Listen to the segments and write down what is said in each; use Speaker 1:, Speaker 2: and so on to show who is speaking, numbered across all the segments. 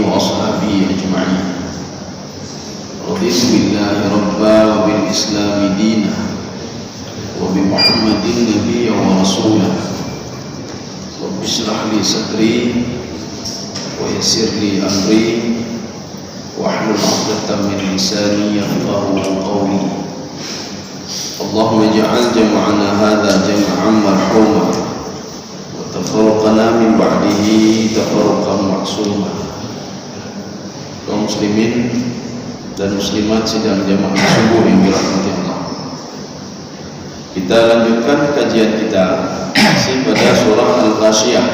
Speaker 1: وأصحابه أجمعين. رضيت بالله ربا وبالإسلام دينا وبمحمد نبيا ورسولا. رب اشرح لي صدري ويسر لي أمري واحلل عقدة من لساني يفقهوا قولي. اللهم اجعل جمعنا هذا جمعا مرحوما وتفرقنا من بعده تفرقا معصوما. Kaum muslimin dan muslimat sidang jamaah subuh yang dirahmati Allah, kita lanjutkan kajian kita masih pada surah Al-Ghasyiyah.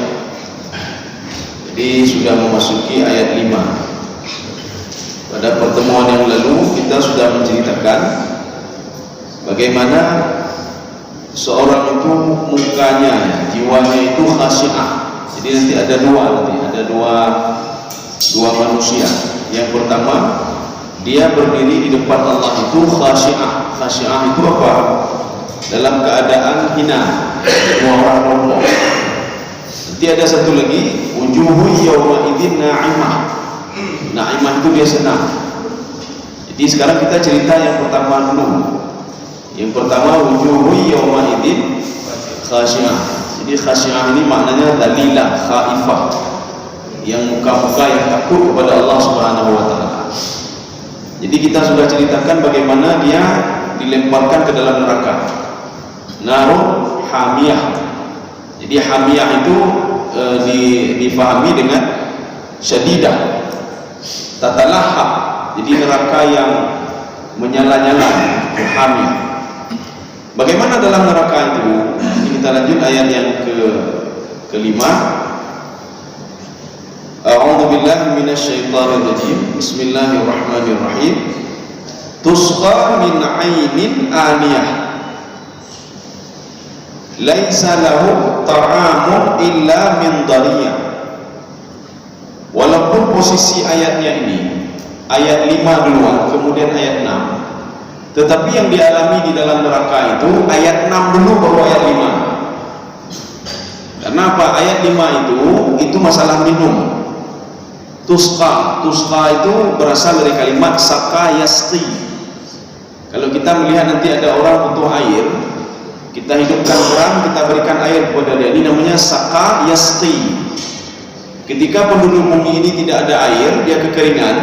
Speaker 1: Jadi sudah memasuki ayat 5. Pada pertemuan yang lalu kita sudah menceritakan bagaimana seorang itu mukanya, jiwanya itu khasyah. Jadi nanti ada dua manusia. Yang pertama, dia berdiri di depan Allah itu khasyah. Khasyah itu apa? Dalam keadaan hina, orang. Nanti ada satu lagi, wujuhu yawma idzin na'imah. Na'imah itu dia senang. Jadi sekarang kita cerita yang pertama dulu. Yang pertama, wujuhu yawma idzin khasyah. Jadi khasyah ini maknanya dalilah, khaifah, yang muka-muka yang takut kepada Allah Subhanahu wa taala. Jadi kita sudah ceritakan bagaimana dia dilemparkan ke dalam neraka. Narun hamiyah. Jadi hamiyah itu difahami dengan syadidah, tatalahab. Jadi neraka yang menyala-nyala, hamiyah. Bagaimana dalam neraka itu? Ini kita lanjut ayat yang kelima. A'udzu billahi minasyaitonir rajim. Bismillahirrahmanirrahim. Tusqa min 'ainin aniyah. Laisa lahu ta'amun illa min dariyah. Walaupun posisi ayatnya ini ayat 5 duluan, kemudian ayat 6, tetapi yang dialami di dalam neraka itu ayat 6 dulu baru ayat 5. Karena apa? Ayat 5 itu masalah minum. Tusqa itu berasal dari kalimat saka yasqi. Kalau kita melihat nanti ada orang butuh air, kita hidupkan orang, kita berikan air kepada dia, ini namanya saka yasqi. Ketika penduduk bumi ini tidak ada air, dia kekeringan,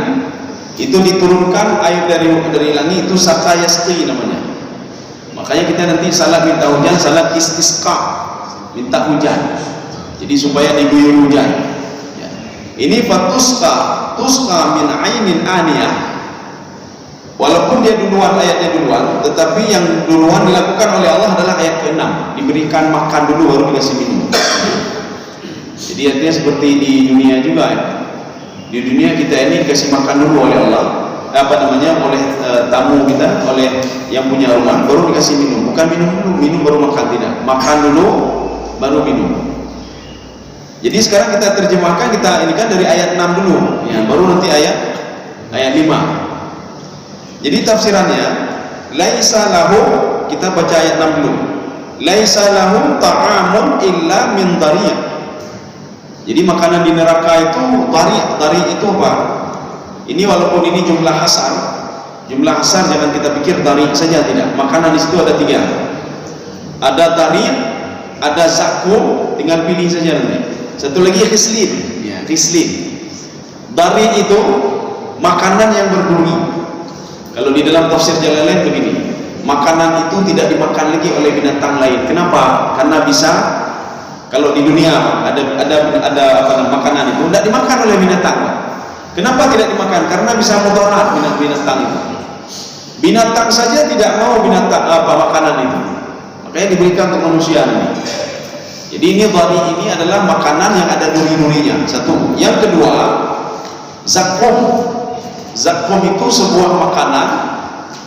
Speaker 1: itu diturunkan air dari langit, itu saka yasqi namanya. Makanya kita nanti salat minta hujan, salat istisqa, minta hujan. Jadi supaya diguyur hujan. Ini tusqa min 'ainin aniyah. Walaupun dia duluan, ayatnya duluan, tetapi yang duluan dilakukan oleh Allah adalah ayat ke-6. Diberikan makan dulu baru dikasih minum. Jadi artinya seperti di dunia juga ya. Di dunia kita ini dikasih makan dulu oleh Allah, oleh tamu kita, oleh yang punya rumah, baru dikasih minum. Bukan minum dulu, minum baru makan, tidak. Makan dulu baru minum. Jadi sekarang kita terjemahkan, kita ini kan dari ayat 6 dulu, ya, baru nanti ayat 5. Jadi tafsirannya, laisa lahu, kita baca ayat 6 dulu. Laisa lahu ta'amun illa min dariyah. Jadi makanan di neraka itu dari itu apa? Ini walaupun ini jumlah hasar jangan kita pikir dari saja, tidak. Makanan di situ ada 3. Ada dari, ada zakum, tinggal pilih saja nanti. Satu lagi khislin, ya, khislin. Dari itu makanan yang berduri. Kalau di dalam tafsir Jalalain begini, makanan itu tidak dimakan lagi oleh binatang lain. Kenapa? Karena bisa, kalau di dunia ada makanan itu tidak dimakan oleh binatang. Kenapa tidak dimakan? Karena bisa mudarat binatang itu. Binatang saja tidak mau makanan itu. Makanya diberikan untuk manusia ini. Jadi ini dhari ini adalah makanan yang ada duri-durinya. Satu. Yang kedua, zakum. Zakum itu sebuah makanan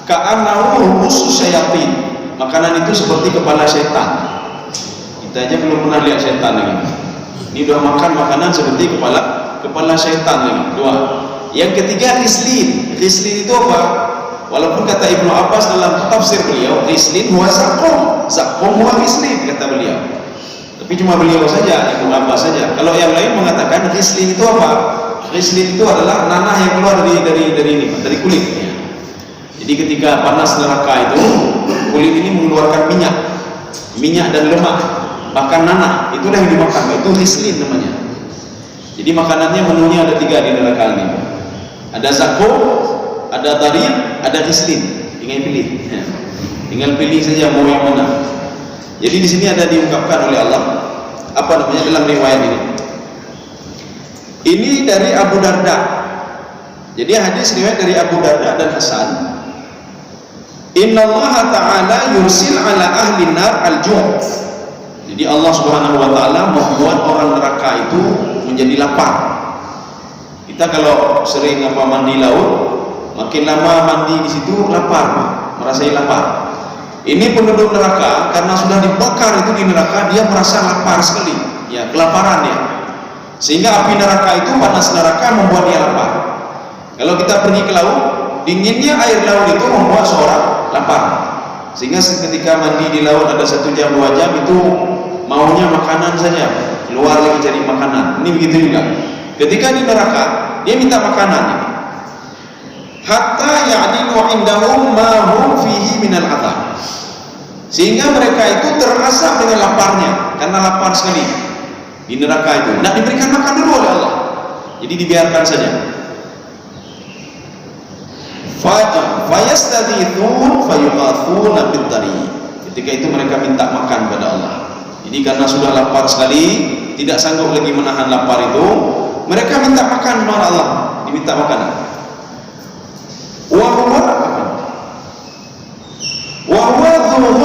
Speaker 1: ka'annahu ru'usus syayatin. Makanan itu seperti kepala setan. Kita aja belum pernah lihat setan lagi. Ini udah makan makanan seperti kepala setan lagi. 2. Yang ketiga, khislin. Khislin itu apa? Walaupun kata Ibnu Abbas dalam tafsir beliau, khislin huwa zakum. Zakum huwa khislin, kata beliau. Tapi cuma beliau saja, Ibnu Abbas saja. Kalau yang lain mengatakan khislin itu apa? Ghislin itu adalah nanah yang keluar dari kulit. Ya. Jadi ketika panas neraka itu, kulit ini mengeluarkan minyak dan lemak, bahkan nanah. Itulah yang dimakan. Itu ghislin namanya. Jadi makanannya menunya ada 3 di neraka ini. Ada zakum, ada darir, ada ghislin. Tinggal pilih. Ya. Tinggal pilih saja mau yang mana. Jadi di sini ada diungkapkan oleh Allah apa namanya dalam riwayat ini. Ini dari Abu Darda. Jadi hadis riwayat dari Abu Darda dan Hasan. Inna Allah Ta'ala yursil ala ahli nar al-ju'. Jadi Allah Subhanahu wa Ta'ala membuat orang neraka itu menjadi lapar. Kita kalau sering mandi laut, makin lama mandi di situ lapar, merasai lapar. Ini penduduk neraka karena sudah dibakar itu di neraka, dia merasa lapar sekali, ya kelaparan dia. Sehingga api neraka itu, panas neraka membuat dia lapar. Kalau kita pergi ke laut, dinginnya air laut itu membuat seorang lapar. Sehingga ketika mandi di laut ada 1 jam 2 jam itu maunya makanan saja, keluar lagi cari makanan. Ini begitu juga. Ketika di neraka dia minta makanan. Hatta ya'dilu indahum ma hum fihi minal adab. Sehingga mereka itu terasa dengan laparnya, karena lapar sekali di neraka itu. Tidak diberikan makan dulu oleh Allah, jadi dibiarkan saja. Fayastadithun fayuqathuna bid-dari. Ketika itu mereka minta makan pada Allah. Jadi karena sudah lapar sekali, tidak sanggup lagi menahan lapar itu, mereka minta makan kepada Allah, diminta makanan. Wa huwa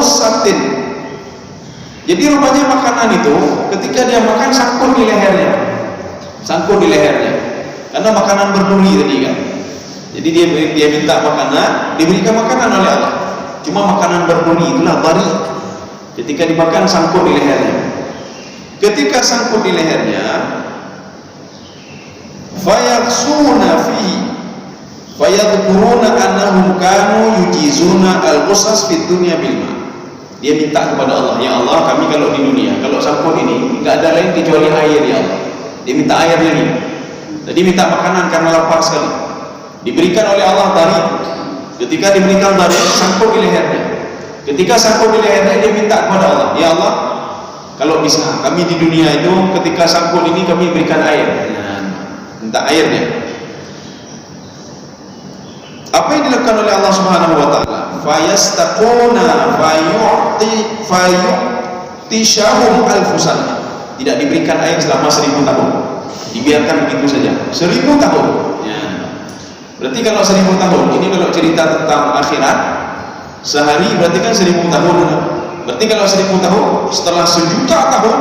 Speaker 1: satin. Jadi rupanya makanan itu ketika dia makan sangkut di lehernya, karena makanan berduri tadi kan. Jadi dia minta makanan, diberikan makanan oleh Allah. Cuma makanan berduri itulah bari. Ketika dimakan sangkut di lehernya. Ketika sangkut di lehernya, fayaksuna fihi, fayadhkuruna annahum kanu yujizuna al-qusas fid dunya bil ma. Dia minta kepada Allah, ya Allah, kami kalau di dunia, kalau sangkut ini enggak ada lain kecuali air, ya Allah. Dia minta air lagi. Tadi minta makanan karena lapar sekali. Diberikan oleh Allah dari. Ketika diberikan dari, sangkut di lehernya. Ketika sangkut di lehernya, dia minta kepada Allah, ya Allah, kalau bisa kami di dunia itu ketika sangkut ini kami berikan air. Minta airnya. Apa yang dilakukan oleh Allah Subhanahu wa Ta'ala? Fayastaquna fayu'tishahum alfusan. Tidak diberikan air selama 1000 tahun, dibiarkan begitu saja 1000 tahun ya. Berarti kalau 1000 tahun ini, kalau cerita tentang akhirat sehari berarti kan 1000 tahun. Berarti kalau 1000 tahun, setelah 1.000.000 tahun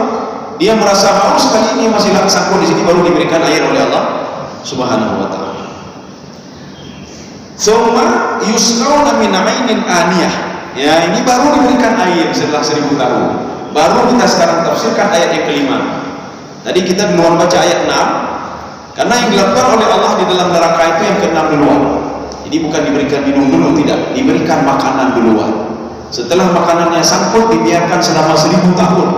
Speaker 1: dia merasa haus sekali, ini masih sangkut di sini, baru diberikan air oleh Allah Subhanahu wa Ta'ala. Summa yusqawna min 'ainin aniyah. Ya, ini baru diberikan air setelah 1000 tahun. Baru kita sekarang tafsirkan ayat yang kelima. Tadi kita duluan baca ayat 6. Karena yang dilakukan oleh Allah di dalam neraka itu yang ke-6 duluan. Jadi bukan diberikan minum dulu, tidak, diberikan makanan duluan. Setelah makanannya sangkut, dibiarkan selama 1000 tahun.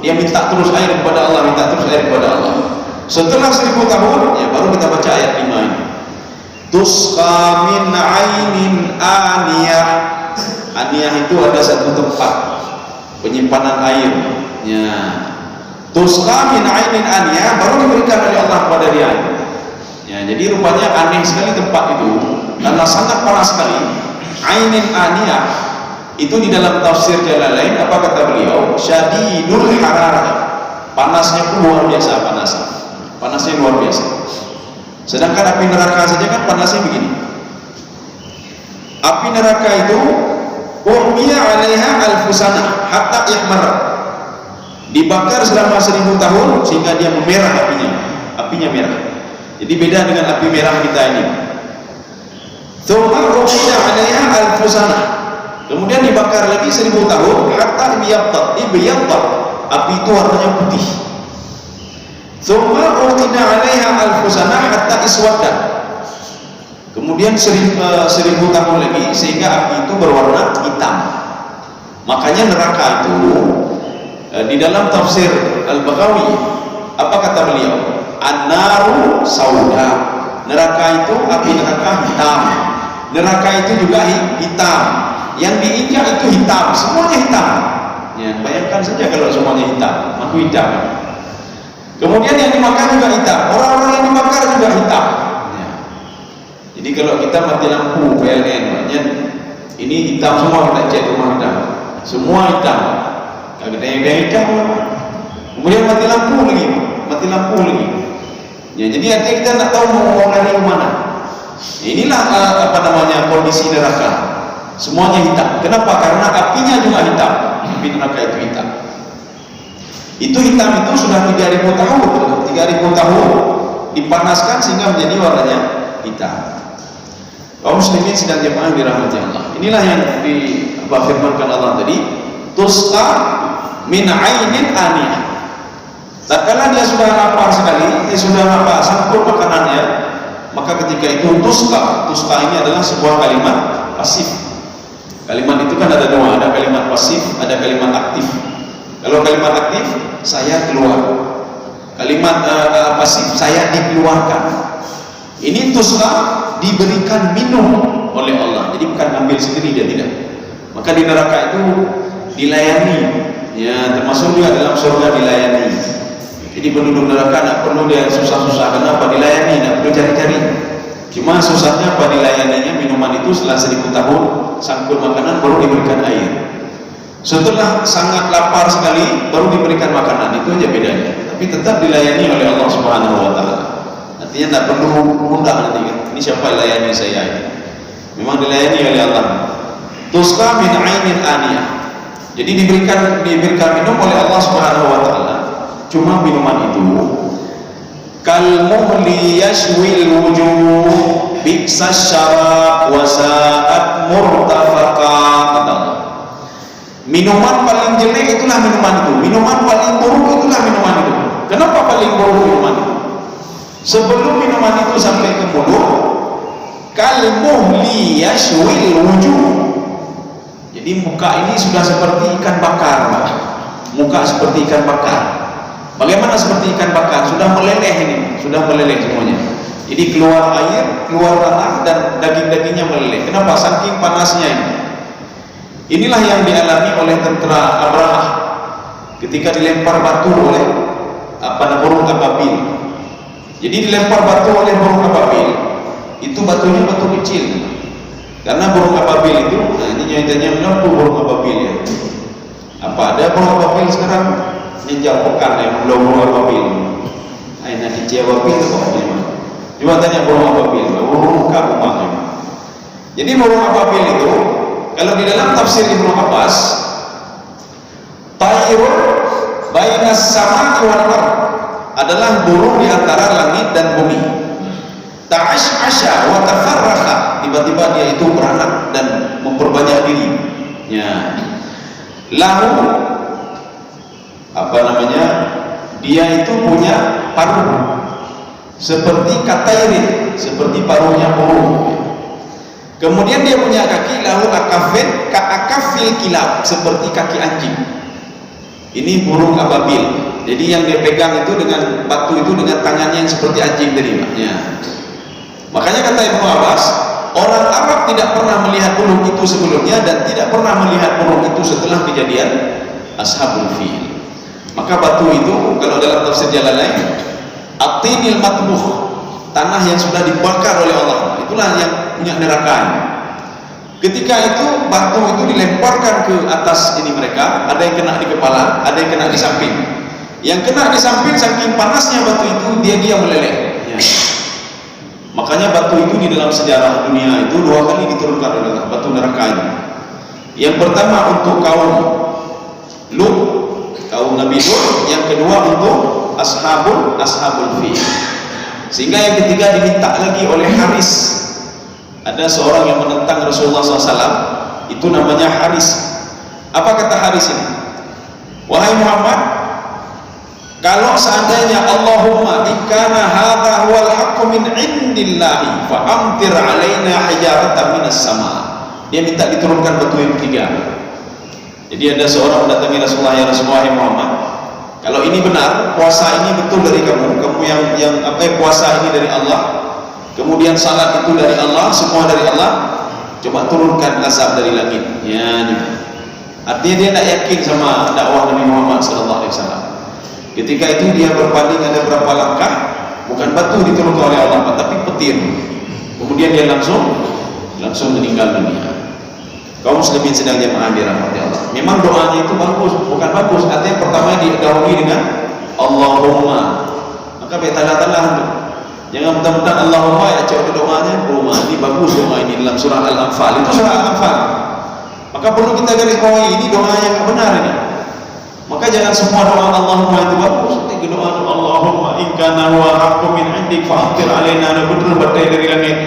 Speaker 1: Dia minta terus air kepada Allah, minta terus air kepada Allah. Setelah 1000 tahun, ya baru kita baca ayat 5 ini. Tusqa min 'ainin aniyah. Aniyah itu ada satu tempat penyimpanan air. Ya. Tusqa min 'ainin aniyah, baru diberikan oleh Allah kepada dia. Ya, jadi rupanya aneh sekali tempat itu karena sangat panas sekali. 'Ainin aniyah itu di dalam tafsir Jalalain, apa kata beliau? Syadidul hararah. Panasnya luar biasa, panasnya luar biasa. Sedangkan api neraka saja kan panasnya begini. Api neraka itu uhmiya 'alaiha alfusana hatta ihmar. Dibakar selama 1000 tahun sehingga dia memerah apinya merah. Jadi beda dengan api merah kita ini. Tsumma uhmiya 'alaiha alfusana. Kemudian dibakar lagi 1000 tahun hatta ibyaddat. Api itu warnanya putih. Tsumma uqida 'alaiha alfusana hatta iswaddat. Kemudian 1000 tahun lagi sehingga api itu berwarna hitam. Makanya neraka itu di dalam tafsir Al-Baghawi, apa kata beliau? An-naru sauda. Neraka itu, api neraka hitam. Neraka itu juga hitam. Yang diinjak itu hitam, semuanya hitam. Ya, bayangkan saja kalau semuanya hitam, aku hitam. Kemudian yang dimakan juga hitam, orang-orang yang dibakar juga hitam. Ya. Jadi kalau kita mati lampu PLN, makanya ini hitam semua, kita cek rumah kita, semua hitam. Kalau kita yang hitam, kemudian mati lampu lagi. Ya, jadi artinya kita tidak tahu mau lari ke mana. Inilah kondisi neraka. Semuanya hitam. Kenapa? Karena apinya juga hitam. Api neraka itu hitam. Itu hitam itu sudah 3000 tahun. 3000 tahun dipanaskan sehingga menjadi warnanya hitam. Kaum muslimin sedang jemaah dirahmati Allah. Inilah yang difirmankan Allah tadi, tusqa min 'ainin aniyah. Tatkala dia sudah lapar sekali, dia sudah lapar sangkut makanannya, maka ketika itu tusqa ini adalah sebuah kalimat pasif. Kalimat itu kan ada dua, ada kalimat pasif, ada kalimat aktif. Kalau kalimat aktif, saya keluar. Kalimat pasif, saya dikeluarkan. Ini tusqa diberikan minum oleh Allah. Jadi bukan ambil sendiri, dia tidak. Maka di neraka itu dilayani. Ya, termasuk juga dalam surga dilayani. Jadi penduduk neraka tidak perlu dia susah-susah. Kenapa? Dilayani, tidak perlu cari-cari. Cuma susahnya apa? Dilayaninya minuman itu setelah 1000 tahun sangkut makanan baru diberikan air. Setelah sangat lapar sekali baru diberikan makanan, itu aja bedanya. Tapi tetap dilayani oleh Allah Subhanahu wa taala. Artinya tidak perlu undang nanti kan. Ini siapa yang layani saya ini? Memang dilayani oleh Allah. Tusqa min 'ainin aniyah. Jadi diberikan minum oleh Allah Subhanahu wa taala. Cuma minuman itu kalmuhli yashwil wujuh bi'sas syarab wa sa'at murtafaqa. Minuman paling jelek itulah minuman itu, minuman paling buruk itulah minuman itu. Kenapa paling buruk minuman itu? Sebelum minuman itu sampai ke mulut, kalmuhli yashwil wujuh. Jadi muka ini sudah seperti ikan bakar, muka seperti ikan bakar. Bagaimana seperti ikan bakar? Sudah meleleh ini, sudah meleleh semuanya. Jadi keluar air, keluar tanah, dan daging-dagingnya meleleh. Kenapa? Saking panasnya ini. Inilah yang dialami oleh tentara Abrahah ketika dilempar batu oleh burung ababil. Jadi dilempar batu oleh burung ababil, itu batunya batu kecil. Karena burung ababil itu, nah ini nyatanya menempuh burung ababil ya. Apa ada burung ababil sekarang? Ninjau pekan yang belum burung ababil. Aina ninjau ababil kok dia mah. Cuma tanya burung ababil, burung rumahnya. Jadi burung ababil itu, kalau di dalam tafsir Ibnu Abbas, tayrun bainas samai wal ard, adalah burung di antara langit dan bumi. Ta'ash'asha wa tafarraqa, tiba-tiba dia itu beranak dan memperbanyak diri. Ya. Lahu dia itu punya paruh seperti katairin, seperti paruhnya burung. Kemudian dia punya kaki, lahu akafin ka'akafil kilab, seperti kaki anjing. Ini burung ababil. Jadi yang dia pegang itu dengan batu itu dengan tangannya yang seperti anjing tadi, ya. Makanya kata Ibnu Abbas, orang Arab tidak pernah melihat burung itu sebelumnya dan tidak pernah melihat burung itu setelah kejadian Ashabul Fil. Maka batu itu, kalau dalam tafsir Jalalain, atinil matbuh, tanah yang sudah dibakar oleh Allah, itulah yang punya neraka. Ketika itu batu itu dilemparkan ke atas ini mereka, ada yang kena di kepala, ada yang kena di samping. Yang kena di samping saking panasnya batu itu dia meleleh. Ya. Makanya batu itu di dalam sejarah dunia itu 2 kali diturunkan oleh Allah, batu neraka itu. Yang pertama untuk kaum Lut, kaum Nabi Lut, yang kedua untuk ashabul fil. Sehingga yang ketiga diminta lagi oleh Haris. Ada seorang yang menentang Rasulullah SAW, itu namanya Haris. Apa kata Haris ini? Wahai Muhammad, kalau seandainya Allahumma ikana hadha huwal haqqu min indillahi fa amtir alaina hijaratan minas sama. Dia minta diturunkan batu yang ketiga. Jadi ada seorang mendatangi Rasulullah, ya Rasulullah, ya Muhammad, kalau ini benar, puasa ini betul dari kamu yang puasa ini dari Allah, kemudian salat itu dari Allah, semua dari Allah, coba turunkan azab dari langit. Ya, artinya dia tidak yakin sama dakwah Nabi Muhammad SAW. Ketika itu dia berpaling ada berapa langkah, bukan batu diturunkan oleh Allah, tapi petir. Kemudian dia langsung meninggal dunia. Kaum muslimin sedang jamaah dirahmati Allah. Memang doanya itu bagus, bukan bagus. Artinya pertama didahului dengan Allahumma. Maka betala-tala itu. Jangan mentang-mentang Allahumma ya cek doanya. Oh, ini bagus doa ini dalam surah Al-Anfal. Itu surah Al-Anfal. Maka perlu kita garis bawahi ini doa yang benar ini. Maka jangan semua doa Allahumma itu bagus. Ini doa Allahumma in kana huwa haqqun min 'indik fa'tir 'alaina betul badai dari langit.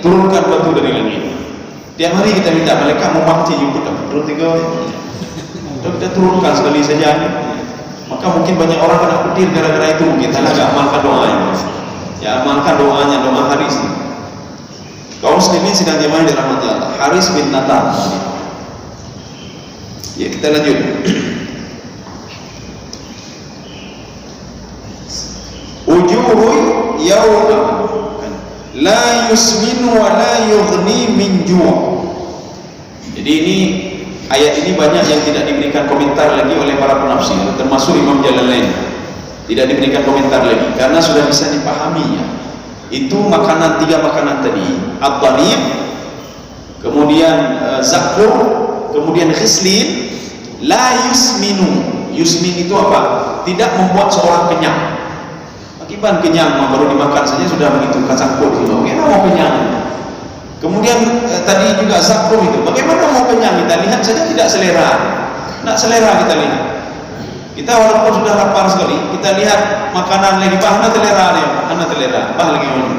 Speaker 1: Turunkan batu dari langit. Tiap hari kita minta malaikat memakci jemput betul tiga. Kita turunkan sekali saja. Maka mungkin banyak orang kena petir gara-gara itu. Kita agak amalkan doanya. Ya, amalkan doanya, doa Haris. Kaum muslimin sedang jamaah dirahmati Allah. Haris bin Natal. Ya, kita lanjut. Ujuhun yawma la yusminu wa la yughni min ju'. Jadi ini ayat ini banyak yang tidak diberikan komentar lagi oleh para penafsir, termasuk Imam Jalalain. Tidak diberikan komentar lagi karena sudah bisa dipahaminya. Itu makanan, tiga makanan tadi, ad-dhanib, kemudian zakur, kemudian khislin, la yusminu. Yusmin itu apa? Tidak membuat seorang kenyang. Akibat kenyang, baru dimakan saja sudah begitu kacangkut gitu. Bagaimana mau kenyang? Kemudian tadi juga zakur itu. Bagaimana mau kenyang? Kita lihat saja tidak selera. Tidak selera kita lihat. Kita walaupun sudah lapar sekali, kita lihat makanan lagi bahana telera nih, bahana telera, bah lagi ini.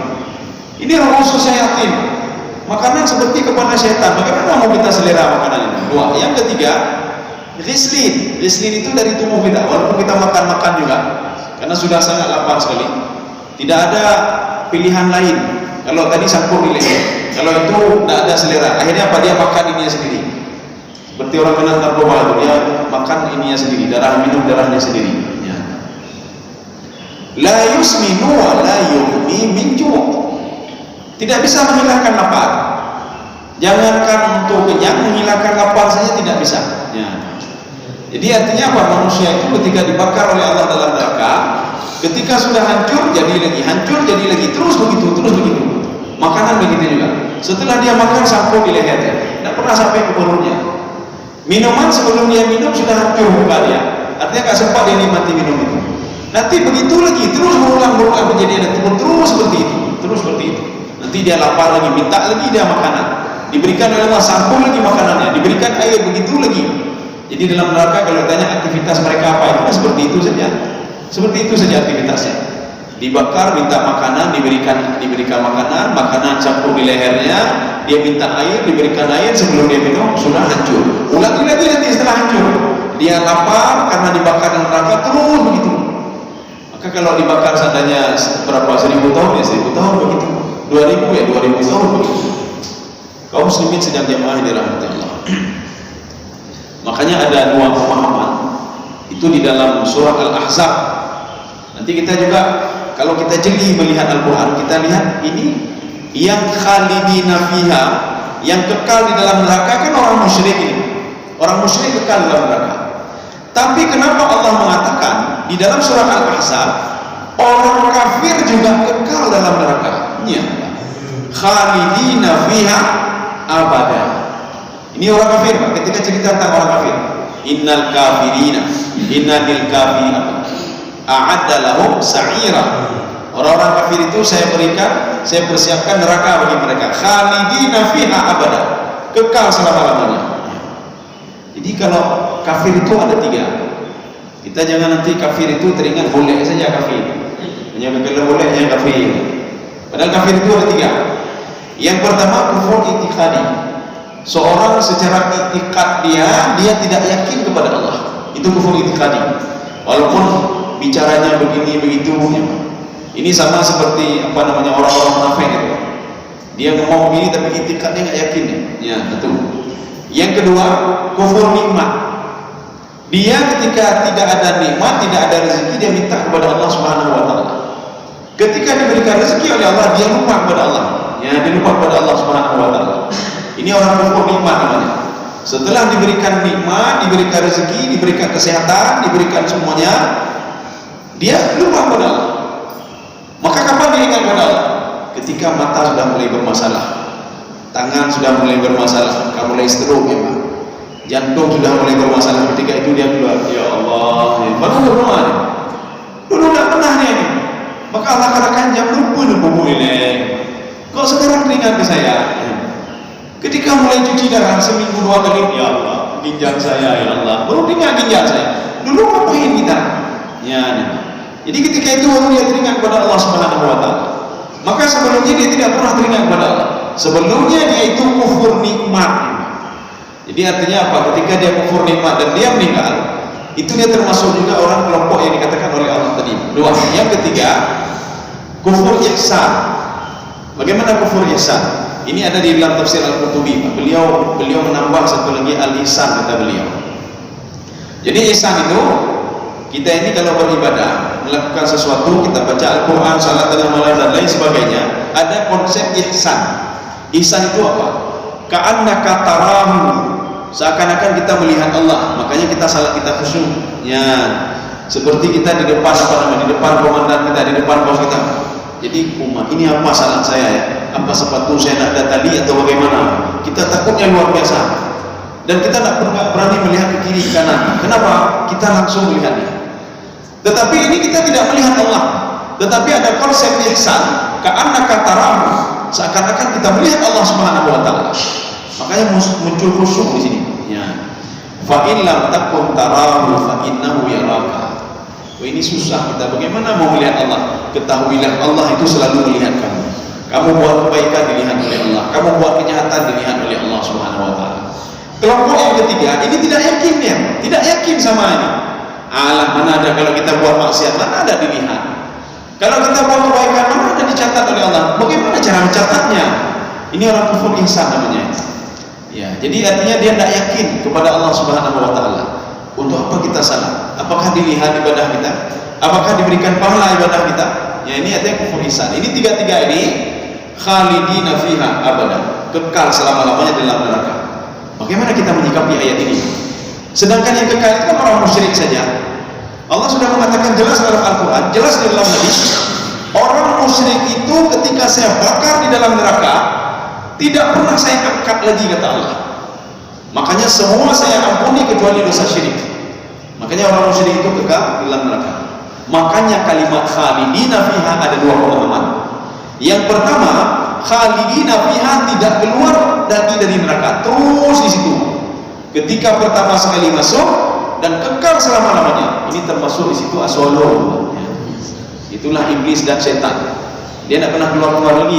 Speaker 1: Ini rumus syaitan. Makanan seperti kepada syaitan. Bagaimana mau kita selera makanan ini? Dua. Yang ketiga, ghislin. Ghislin itu dari tubuh kita. Walaupun kita makan juga, karena sudah sangat lapar sekali, tidak ada pilihan lain. Kalau tadi campur di leher, kalau itu tidak ada selera. Akhirnya apa? Dia makan ininya sendiri. Seperti orang kena narkoba itu, dia makan ininya sendiri, minum darahnya sendiri. Ya. La yusminu wa la yughni min ju'. Tidak bisa menghilangkan lapar. Jangankan untuk kenyang, menghilangkan lapar saja tidak bisa. Ya. Jadi artinya apa? Manusia itu ketika dibakar oleh Allah dalam neraka, ketika sudah hancur jadi lagi, terus begitu. Makanan begitu juga. Setelah dia makan sampai di lehernya, tidak pernah sampai ke perutnya. Minuman sebelum dia minum sudah hancur muka dia. Artinya tak sempat dia nikmati minum itu. Nanti begitu lagi, terus berulang kejadian terus seperti itu. Nanti dia lapar lagi, minta lagi dia makanan. Diberikan oleh Allah sampul lagi makanannya, diberikan air begitu lagi. Jadi dalam neraka kalau tanya aktivitas mereka apa, itu seperti itu saja. Seperti itu saja aktivitasnya. Dibakar, minta makanan, diberikan makanan campur di lehernya, dia minta air, diberikan air, sebelum dia minum sudah hancur. Ulangi lagi nanti setelah hancur. Dia lapar karena dibakar dalam neraka terus begitu. Maka kalau dibakar seadanya berapa 1000 tahun ya 1000 tahun begitu. 2000 ya 2000 tahun begitu. Kaum muslimin sedang jamaah dirahmati Allah. Makanya ada dua pemahaman itu di dalam surah Al-Ahzab. Nanti kita juga kalau kita jeli melihat Al-Quran, kita lihat ini yang khalidina fiha, yang kekal di dalam neraka kan orang musyrik ini. Orang musyrik kekal di dalam neraka. Tapi kenapa Allah mengatakan di dalam surah Al-Ahzab orang kafir juga kekal dalam neraka? Ya. Khalidina fiha abada. Ini orang kafir, Pak. Ketika cerita tentang orang kafir, innal kafirina, innal kafirina a'adda lahum sa'ira. Orang-orang kafir itu saya persiapkan neraka bagi mereka. Khalidina fiha abada, kekal selama-lamanya. Jadi kalau kafir itu ada tiga. Kita jangan nanti kafir itu teringat boleh saja kafir. Hanya kalau bolehnya kafir. Padahal kafir itu ada tiga. Yang pertama kufur i'tiqadi. Seorang secara i'tiqad dia tidak yakin kepada Allah. Itu kufur i'tiqadi. Walaupun bicaranya begini begitu. Ini sama seperti orang-orang munafik itu. Dia ngomong begini tapi i'tiqadnya nggak yakin. Ya, betul. Yang kedua, kufur nikmat. Dia ketika tidak ada nikmat, tidak ada rezeki, dia minta kepada Allah Subhanahu wa taala. Ketika diberikan rezeki oleh Allah, dia lupa kepada Allah. Ya, dia lupa kepada Allah Subhanahu wa taala. Ini orang kufur nikmat namanya. Setelah diberikan nikmat, diberikan rezeki, diberikan kesehatan, diberikan semuanya, dia lupa kepada Allah. Maka kapan dia ingat kepada Allah? Ketika mata sudah mulai bermasalah, tangan sudah mulai bermasalah, mulai stroke ya Pak, jantung sudah mulai bermasalah. Ketika itu dia keluar, ya Allah, baru berdoa. Dulu tidak pernah dia. Maka Allah katakan jangan lupa ini. Kok sekarang teringat ke saya? Ketika mulai cuci darah seminggu 2 kali, ya Allah, ginjal saya ya Allah, baru ingat ginjal saya. Dulu ngapain kita? Ya. Jadi ketika itu baru dia teringat kepada Allah Subhanahu wa taala. Maka sebelumnya dia tidak pernah teringat kepada Allah. Sebelumnya dia itu kufur nikmat. Jadi artinya apa? Ketika dia kufur nikmat dan dia meninggal, itu dia termasuk juga orang kelompok yang dikatakan oleh Allah tadi. 2. Yang ketiga, kufur ihsan. Bagaimana kufur ihsan? Ini ada di dalam tafsir Al-Qurtubi. Beliau menambah satu lagi al-ihsan, kata beliau. Jadi ihsan itu, kita ini kalau beribadah, melakukan sesuatu, kita baca Al-Quran, salat dan amalan dan lain sebagainya, ada konsep ihsan. Ihsan itu apa? Ka'annaka tarahu, seakan-akan kita melihat Allah. Makanya kita salat, kita khusyuk. Ya, seperti kita di depan di depan komandan kita, di depan bos kita. Jadi umat ini apa salat saya ya? Apa sepatu saya nak ada tali atau bagaimana? Kita takutnya luar biasa. Dan kita tak berani melihat ke kiri kanan. Kenapa? Kita langsung melihatnya. Tetapi ini kita tidak melihat Allah. Tetapi ada konsep ihsan, ka'annaka tarahu, seakan-akan kita melihat Allah Subhanahu wa taala. Makanya muncul khusyuk di sini. Ya. Fa in lam takun tarahu fa innahu yaraka. Ini susah kita. Bagaimana mau melihat Allah? Ketahuilah Allah itu selalu melihat kamu. Kamu buat kebaikan dilihat oleh Allah. Kamu buat kejahatan dilihat oleh Allah Subhanahu wa taala. Kelompok yang ketiga ini tidak yakin ya, tidak yakin sama ini. Alah, mana ada kalau kita buat maksiat, mana ada dilihat. Kalau kita buat kebaikan, mana ada dicatat oleh Allah. Bagaimana cara mencatatnya? Ini orang kufur ihsan namanya. Ya, jadi artinya dia tidak yakin kepada Allah Subhanahu wa taala. Untuk apa kita salat? Apakah dilihat ibadah kita? Apakah diberikan pahala ibadah kita? Ya, ini artinya kufur ihsan. Ini tiga-tiga ini khalidina fiha abada, kekal selama-lamanya dalam neraka. Bagaimana kita menyikapi ayat ini? Sedangkan yang kekal itu kan orang musyrik saja. Allah sudah mengatakan jelas dalam Al-Quran, jelas di dalam hadis, orang musyrik itu ketika saya bakar di dalam neraka, tidak pernah saya angkat lagi, kata Allah. Makanya semua saya ampuni kecuali dosa syirik. Makanya orang musyrik itu kekal di dalam neraka. Makanya kalimat khalidina fiha ada 2 pemahaman. Yang pertama, khalidina fiha tidak keluar dari neraka, terus di situ. Ketika pertama sekali masuk dan kekal selama-lamanya. Ini termasuk di situ as-sulul. Itulah iblis dan setan. Dia tidak pernah keluar lagi.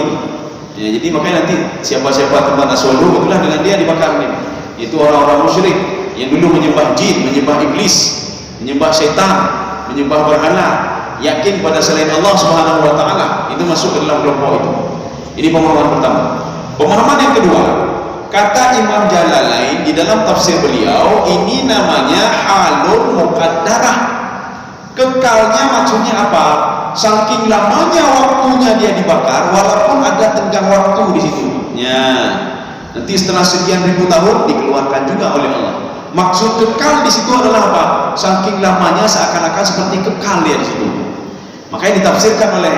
Speaker 1: Ya, jadi makanya nanti siapa-siapa tempat as-sulul, itulah dengan dia dibakar nih. Itu orang-orang musyrik yang dulu menyembah jin, menyembah iblis, menyembah setan, menyembah berhala, yakin pada selain Allah Subhanahu wa taala. Itu masuk ke dalam kelompok itu. Ini pemahaman pertama. Pemahaman yang kedua, kata Imam Jalalain di dalam tafsir beliau, ini namanya halul muqaddarah. Kekalnya maksudnya apa? Saking lamanya waktunya dia dibakar, walaupun ada tenggang waktu di situ. Ya. Nanti setelah sekian ribu tahun dikeluarkan juga oleh Allah. Maksud kekal di situ adalah apa? Saking lamanya seakan-akan seperti kekal dia di situ. Makanya ditafsirkan oleh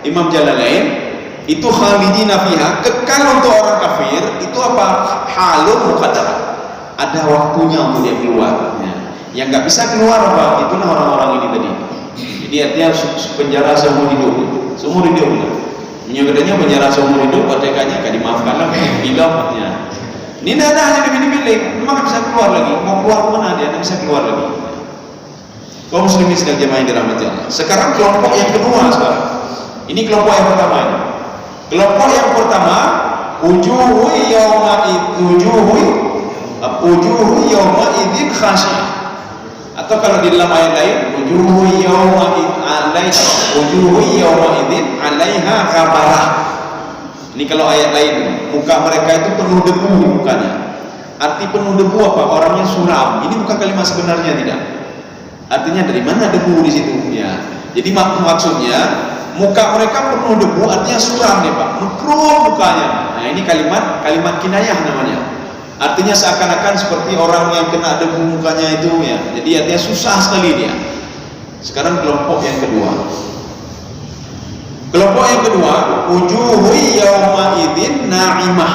Speaker 1: Imam Jalalain, itu khalidina fiha, kekal untuk orang kafir itu apa? Halul muqaddarah. Ada waktunya untuk dia keluar. Ya. Yang nggak bisa keluar apa? Itulah orang-orang ini tadi. Jadi artinya penjara seumur hidup. Seumur hidup. Menyebutnya penjara seumur hidup, OTK-nya kan dimaafkanlah bilangnya. Ini tidak ada hanya dipilih-pilih, memang bisa keluar lagi. Mau keluar mana dia? Tidak bisa keluar lagi. Kaum muslimin sedang jemaah yang dirahmati Allah. Sekarang kelompok yang kedua sekarang. Ini kelompok yang pertama ini. Kelompok yang pertama, wujuhu yawma idzin khasyiyah. Atau kalau di dalam ayat lain, wujuhu yawma idzin 'alaiha ghabarah. Ini kalau ayat lain, muka mereka itu penuh debu mukanya. Arti penuh debu apa? Orangnya suram. Ini bukan kalimat sebenarnya, tidak. Artinya dari mana debu di situ? Ya. Jadi maksudnya muka mereka penuh debu, artinya suram nih Pak. Mekrum mukanya. Nah, ini kalimat kinayah namanya. Artinya seakan-akan seperti orang yang kena debu mukanya itu ya. Jadi artinya susah sekali dia. Sekarang kelompok yang kedua. Kelompok yang kedua, wujuhu yauma idzin na'imah.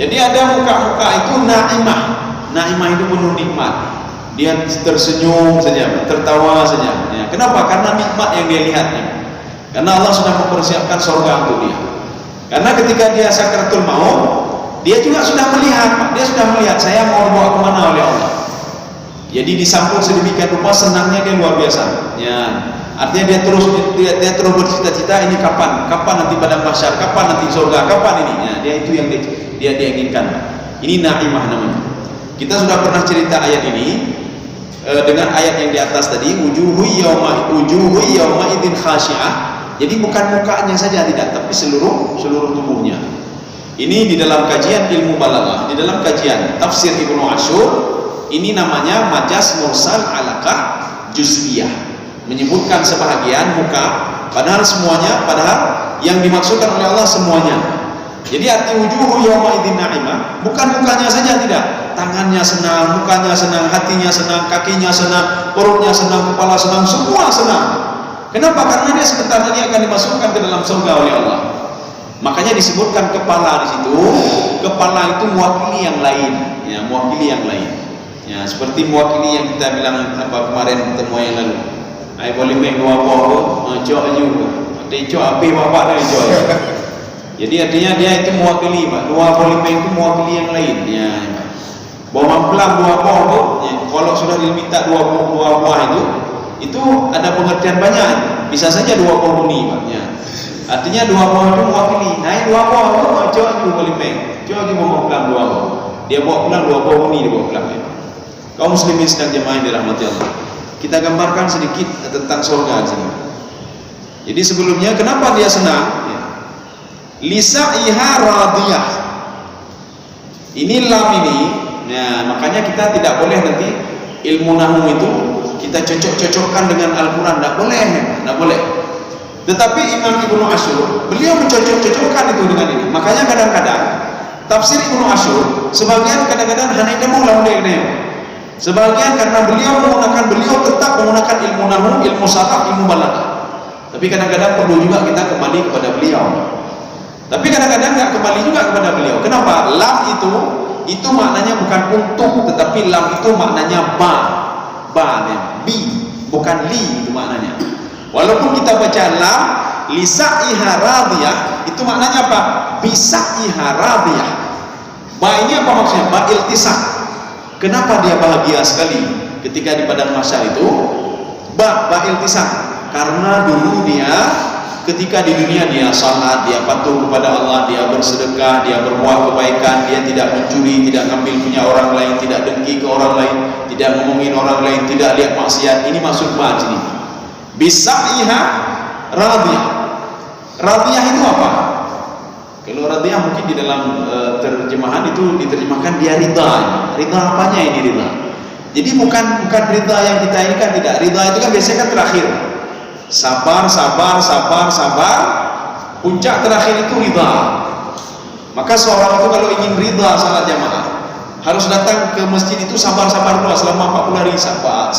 Speaker 1: Jadi ada muka-muka itu na'imah. Na'imah itu penuh nikmat. Dia tersenyum saja, tertawa saja. Ya, kenapa? Karena nikmat yang dia lihatnya. Karena Allah sudah mempersiapkan surga untuk dia. Karena ketika dia sakaratul maut, dia juga sudah melihat. Dia sudah melihat saya mau dibawa kemana oleh Allah. Jadi disambut sedemikian rupa, senangnya dia luar biasa. Ya, artinya dia terus bercita-cita ini kapan nanti padang mahsyar, kapan nanti surga, kapan ini. Ya, dia itu yang dia inginkan. Ini na'imah namanya. Kita sudah pernah cerita ayat ini dengan ayat yang di atas tadi, wujuhu yauma idzin khasyi'ah. Jadi bukan mukanya saja tidak, tapi seluruh tubuhnya. Ini di dalam kajian ilmu balaghah, di dalam kajian tafsir Ibnu Asyur, ini namanya majaz mursal alaqah juz'iyah. Menyebutkan sebahagian muka, padahal yang dimaksudkan oleh Allah semuanya. Jadi arti wujuhu yauma idzin na'imah, bukan mukanya saja tidak. Tangannya senang, mukanya senang, hatinya senang, kakinya senang, perutnya senang, kepala senang, semua senang. Kenapa? Karena dia sebentar lagi akan dimasukkan ke dalam surga oleh Allah. Makanya disebutkan kepala di situ. Kepala itu mewakili yang lain, ya, mewakili yang lain. Ya, seperti mewakili yang kita bilang kemarin pertemuan yang lalu. Ai boleh main dua bola, cok juga. Ada cok api bapak dari cok. Jadi artinya dia itu mewakili, Pak. Dua boleh main itu mewakili yang lain. Ya. Bawa pelang dua bola, ya. Kalau sudah diminta dua buah itu ada pengertian banyak. Bisa saja dua penghuni, Pak. Ya. Artinya dua buah itu mewakili. Naik dua buah itu cok juga boleh main. Cok juga bawa pelang dua buah. Dia bawa pelang dua penghuni dia bawa pelang. Ya. Kaum muslimin sedang jemaah yang dirahmati Allah. Kita gambarkan sedikit tentang surga di sini. Jadi sebelumnya kenapa dia senang? Ya. Lisa'iha radiyah. Ini lam ini. Nah, makanya kita tidak boleh nanti ilmu nahwu itu kita cocok-cocokkan dengan Al-Quran. Tidak boleh. Tetapi Imam Ibnu Asyur, beliau mencocok-cocokkan itu dengan ini. Makanya kadang-kadang tafsir Ibnu Asyur sebagian kadang-kadang hanya demo lawan. Sebagian karena beliau tetap menggunakan ilmu nahwu, ilmu saraf, ilmu balaghah. Tapi kadang-kadang perlu juga kita kembali kepada beliau. Tapi kadang-kadang nggak kembali juga kepada beliau. Kenapa? Lam itu maknanya bukan untuk, tetapi lam itu maknanya bi, bukan li itu maknanya. Walaupun kita baca lam lisa'iha radiyah, itu maknanya apa? Bisa'iha radiyah. Ba ini apa maksudnya? Ba iltisaq. Kenapa dia bahagia sekali ketika di padang mahsyar itu? Ba iltisaq. Karena dulu dia ketika di dunia dia salat, dia patuh kepada Allah, dia bersedekah, dia berbuat kebaikan, dia tidak mencuri, tidak ngambil punya orang lain, tidak dengki ke orang lain, tidak ngomongin orang lain, tidak lihat maksiat. Ini maksud ba sini. Bisa'iha radiyah. Radiyah itu apa? Kalau radiyah mungkin di dalam terjemahan itu diterjemahkan dia ridha. Ridha apanya ini ridha? Jadi bukan ridha yang kita inginkan, tidak. Ridha itu kan biasanya kan terakhir. Sabar. Puncak terakhir itu ridha. Maka seorang itu kalau ingin ridha salat jamaah harus datang ke masjid itu sabar dulu selama 40 hari, sabar.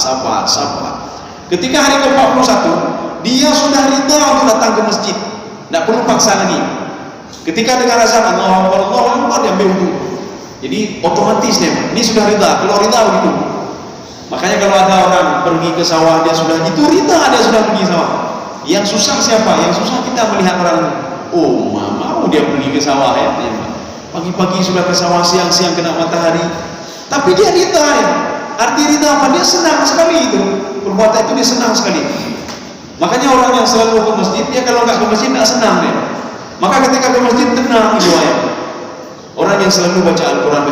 Speaker 1: Ketika hari ke-41 dia sudah ridha untuk datang ke masjid, tidak perlu paksa lagi. Ketika dengar azan Allahu Akbar dia ambil wudu. Jadi otomatis ini sudah ridha. Kalau ridha begitu. Makanya kalau ada orang pergi ke sawah dia sudah pergi sawah. Yang susah siapa? Yang susah kita melihat orang, mau dia pergi ke sawah ya. Pagi-pagi sudah ke sawah, siang-siang kena matahari. Tapi dia ridha ya. Arti ridha apa? Dia senang sekali itu. Perbuatan itu dia senang sekali. Makanya orang yang selalu ke masjid, dia kalau nggak ke masjid nggak senang dia. Maka ketika ke masjid tenang jiwanya. Orang yang selalu baca Al-Quran.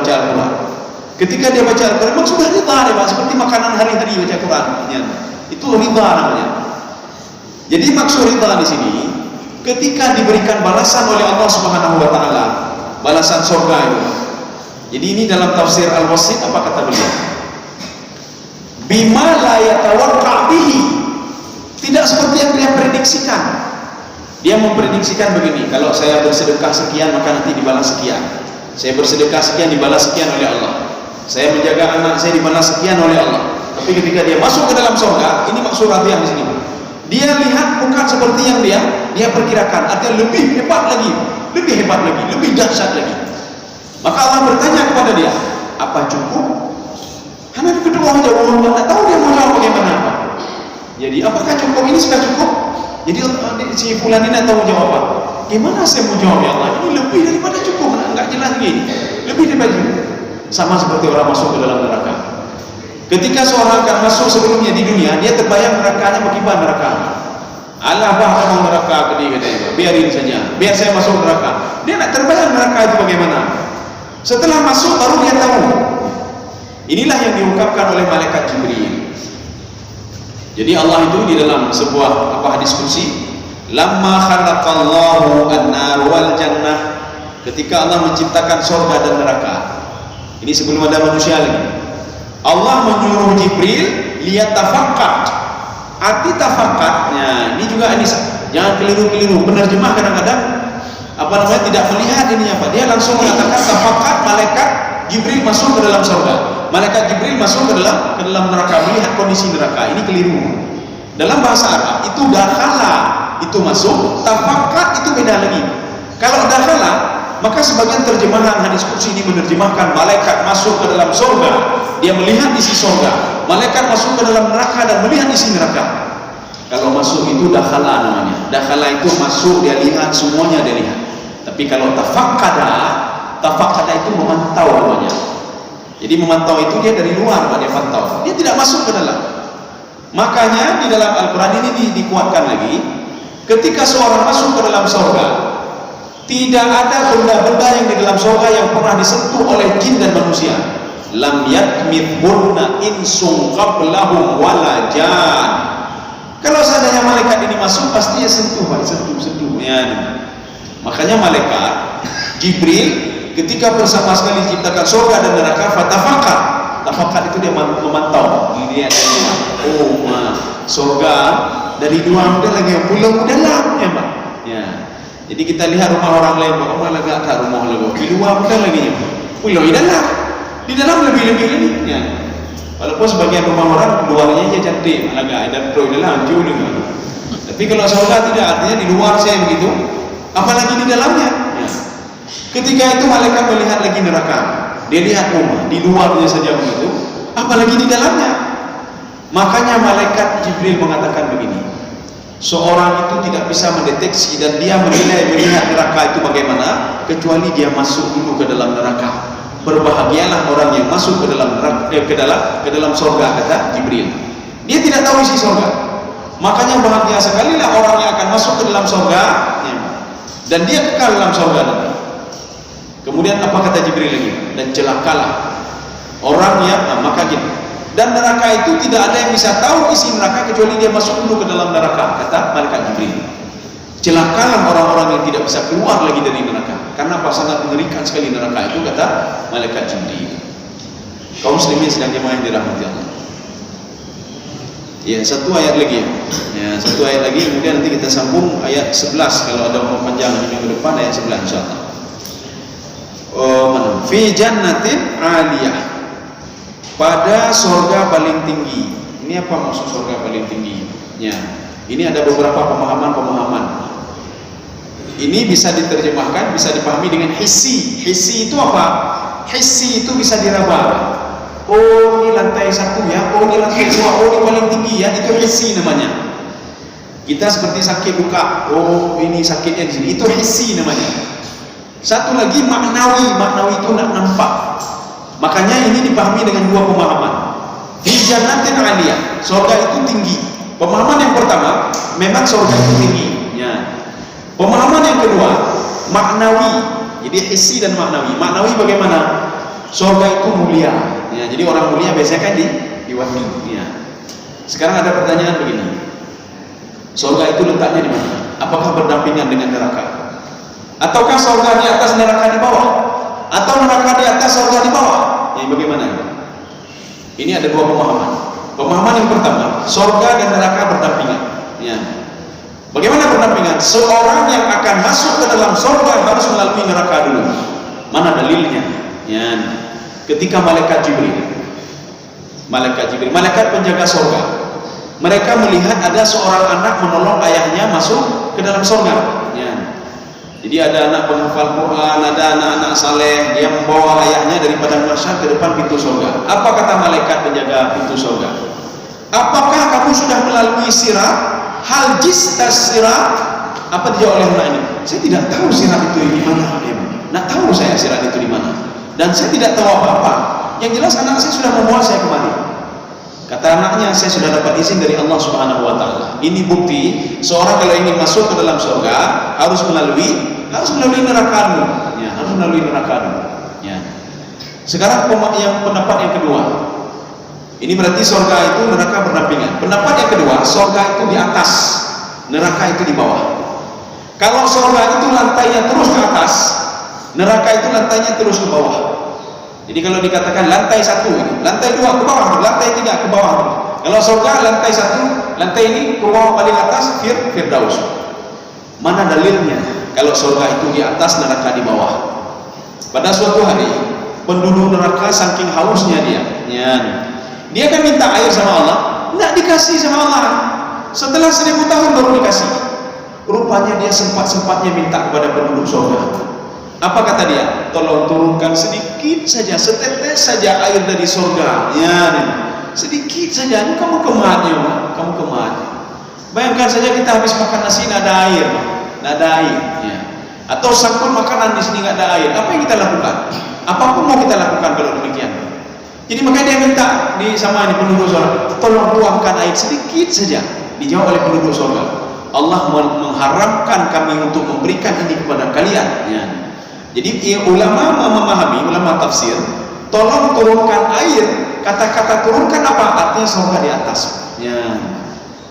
Speaker 1: Ketika dia baca Al-Quran, memang sudah ridha dia, Pak. Seperti makanan hari-hari baca Quran. Ya. Itu ridha namanya. Jadi maksud ridha di sini, ketika diberikan balasan oleh Allah Subhanahu Wa Taala, balasan surga itu. Jadi ini dalam tafsir Al-Wasit apa kata beliau? Bima la yatawaqqa bihi. Tidak seperti yang dia prediksikan. Dia memprediksikan begini, kalau saya bersedekah sekian maka nanti dibalas sekian. Saya bersedekah sekian dibalas sekian oleh Allah. Saya menjaga anak saya dibalas sekian oleh Allah. Tapi ketika dia masuk ke dalam surga, ini maksud Radiyah di sini. Dia lihat bukan seperti yang dia perkirakan, artinya lebih hebat lagi, lebih dahsyat lagi. Maka Allah bertanya kepada dia, apa cukup? Karena kedua jawab, tidak tahu dia mau jawab bagaimana. Jadi apakah cukup? Ini sudah cukup? Jadi si fulan ini tidak tahu jawab apa. Gimana saya mau jawab ya Allah? Ini lebih daripada cukup, enggak jelas gini. Lebih daripada cukup. Sama seperti orang masuk ke dalam neraka. Ketika seorang akan masuk sebelumnya di dunia, dia terbayang nerakanya bagaimana neraka. Allah bahkan neraka ke dia, biarin saja, biar saya masuk neraka. Dia nak terbayang neraka itu bagaimana. Setelah masuk baru dia tahu. Inilah yang diungkapkan oleh malaikat Jibril. Jadi Allah itu di dalam sebuah hadis qudsi, lamma khalaqallahu an-nar wal jannah, ketika Allah menciptakan surga dan neraka. Ini sebelum ada manusia lagi. Allah menyuruh Jibril lihat tafakkat. Arti tafakkatnya ini juga ini jangan keliru-keliru. Penerjemah kadang-kadang tidak melihat ini apa. Dia langsung mengatakan tafakkat, malaikat Jibril masuk ke dalam surga. Malaikat Jibril masuk ke dalam neraka, melihat kondisi neraka. Ini keliru. Dalam bahasa Arab itu dakhala itu masuk, tafakkat itu beda lagi. Kalau dakhala, maka sebagian terjemahan hadis qudsi ini menerjemahkan malaikat masuk ke dalam surga, dia melihat isi surga. Malaikat masuk ke dalam neraka dan melihat isi neraka. Kalau masuk itu dakhala namanya. Dakhala itu masuk, dia lihat semuanya, dia lihat. Tapi kalau tafakkada itu memantau namanya. Jadi memantau itu dia dari luar, dia pantau. Dia tidak masuk ke dalam. Makanya di dalam Al-Quran ini dikuatkan lagi, ketika seorang masuk ke dalam surga, tidak ada benda-benda yang di dalam surga yang pernah disentuh oleh jin dan manusia. Lam yatmithunna insum qablahum wala jan. Kalau seandainya malaikat ini masuk, pasti dia sentuh. Ya. Makanya malaikat Jibril ketika bersama sekali diciptakan surga dan neraka, tafakkat itu dia memantau, dilihat surga dari luar udah lagi pulau dalam ya Pak. Ya. Jadi kita lihat rumah orang lain, rumah lagi ada rumah lagi di luar udah lagi pulau di dalam lebih. Ya. Walaupun sebagian rumah orang luarnya aja cantik, malah ada pro di dalam jauh dengan. Tapi kalau surga tidak, artinya di luar saya begitu, apalagi di dalamnya. Ya. Ketika itu malaikat melihat lagi neraka, dia lihat rumah di luarnya saja begitu, apalagi di dalamnya. Makanya malaikat Jibril mengatakan begini, seorang itu tidak bisa mendeteksi dan dia melihat neraka itu bagaimana kecuali dia masuk dulu ke dalam neraka. Berbahagialah orang yang masuk ke dalam neraka, ke dalam surga, kata Jibril. Dia tidak tahu isi surga. Makanya bahagia sekali lah orang yang akan masuk ke dalam surga dan dia kekal dalam surga nanti. Kemudian apa kata Jibril lagi? Dan celakalah orang yang maka gini. Dan neraka itu tidak ada yang bisa tahu isi neraka kecuali dia masuk dulu ke dalam neraka, kata malaikat Jibril. Celakalah orang-orang yang tidak bisa keluar lagi dari neraka. Karena apa? Sangat mengerikan sekali neraka itu, kata malaikat Jibril. Kaum muslimin sedang jemaah yang dirahmati Allah. Ya, satu ayat lagi. Kemudian nanti kita sambung ayat 11 kalau ada umur panjang di minggu depan, ayat 11 insyaallah. Fi jannatin aliyah, pada surga paling tinggi. Ini apa maksud surga paling tinggi? Ya, ini ada beberapa pemahaman. Ini bisa diterjemahkan, bisa dipahami dengan hissi. Hissi itu apa? Hissi itu bisa diraba. Oh, ini lantai 1 ya, oh ini lantai 2, oh ini paling tinggi ya, itu hissi namanya. Kita seperti sakit luka, oh ini sakitnya di sini, itu hissi namanya. Satu lagi maknawi itu nak nampak. Makanya ini dipahami dengan dua pemahaman. Fi jannatin aliyah, surga itu tinggi. Pemahaman yang pertama, memang surga itu tinggi. Ya. Pemahaman yang kedua, maknawi. Jadi hissi dan maknawi. Maknawi bagaimana? Surga itu mulia. Ya, jadi orang mulia biasanya kan diwangi. Ya. Sekarang ada pertanyaan begini. Surga itu letaknya di mana? Apakah berdampingan dengan neraka? Ataukah surga di atas, neraka di bawah? Atau neraka di atas, surga di bawah? Ya, bagaimana? Ini ada dua pemahaman. Pemahaman yang pertama, surga dan neraka berdampingan. Ya. Bagaimana berdampingan? Seorang yang akan masuk ke dalam surga harus melalui neraka dulu. Mana dalilnya? Ya. Ketika malaikat Jibril, malaikat penjaga surga, mereka melihat ada seorang anak menolong ayahnya masuk ke dalam surga. Ya. Jadi ada anak penghafal Quran, ada anak-anak saleh, dia membawa ayahnya dari padang mahsyar ke depan pintu surga. Apa kata malaikat penjaga pintu surga? Apakah kamu sudah melalui sirat? Hal jistas sirat? Apa dijawab oleh anak ini? Saya tidak tahu sirat itu di mana. Nak tahu saya sirat itu di mana. Dan saya tidak tahu apa-apa. Yang jelas anak saya sudah membawa saya kemari. Kata anaknya, saya sudah dapat izin dari Allah Subhanahu Wa Taala. Ini bukti seorang kalau ingin masuk ke dalam surga harus melalui neraka dulu. Ya, harus melalui neraka dulu. Ya. Sekarang yang pendapat yang kedua. Ini berarti surga itu neraka berdampingan. Pendapat yang kedua, surga itu di atas, neraka itu di bawah. Kalau surga itu lantainya terus ke atas, neraka itu lantainya terus ke bawah. Jadi kalau dikatakan lantai 1 ini, lantai 2 ke bawah, lantai 3 ke bawah. Kalau surga lantai 1, lantai ini ke bawah paling atas, Firdaus. Mana dalilnya? Kalau surga itu di atas, neraka di bawah. Pada suatu hari, penduduk neraka saking hausnya dia kan minta air sama Allah, tidak dikasih sama Allah. Setelah 1000 tahun baru dikasih. Rupanya dia sempat-sempatnya minta kepada penduduk surga. Apa kata dia? Tolong turunkan sedikit saja, setetes saja air dari surga. Ya, sedikit saja. Ini kamu kemana? Kamu kemana? Bayangkan saja kita habis makan nasi, tidak ada air, tidak ada air. Ya. Atau sangkut makanan di sini tidak ada air. Apa yang kita lakukan? Apapun mau kita lakukan kalau demikian. Jadi makanya dia minta sama penduduk surga, tolong tuangkan air sedikit saja. Dijawab oleh penduduk surga, Allah mengharamkan kami untuk memberikan ini kepada kalian. Ya. Jadi ulama memahami, ulama tafsir, tolong turunkan air. Kata-kata turunkan apa? Artinya surga di atas. Ya.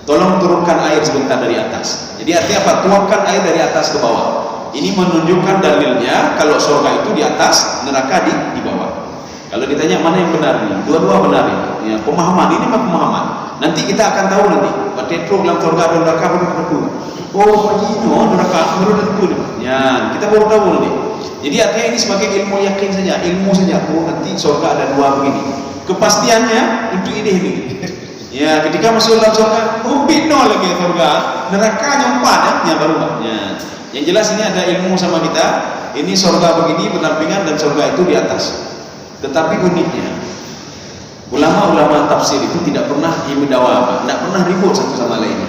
Speaker 1: Tolong turunkan air sebentar dari atas. Jadi artinya apa? Tuangkan air dari atas ke bawah. Ini menunjukkan dalilnya kalau surga itu di atas, neraka di bawah. Kalau ditanya mana yang benar nih, dua-dua benar ini. Ya, pemahaman ini mah pemahaman. Nanti kita akan tahu nanti. Patentro dalam surga ada neraka baru tentu. Oh, begini, neraka baru tentu. Ya, kita baru tahu nanti. Jadi artinya ini sebagai ilmu yakin saja, ilmu saja. Oh, nanti surga ada dua begini. Kepastiannya untuk ini. Ya, ketika masuk dalam surga, oh bino lagi surga. Nerakanya 4 ya baru. Ya. Yang jelas ini ada ilmu sama kita. Ini surga begini berdampingan dan surga itu di atas. Tetapi uniknya, ulama-ulama tafsir itu tidak pernah imdawah, tidak pernah ribut satu sama lainnya.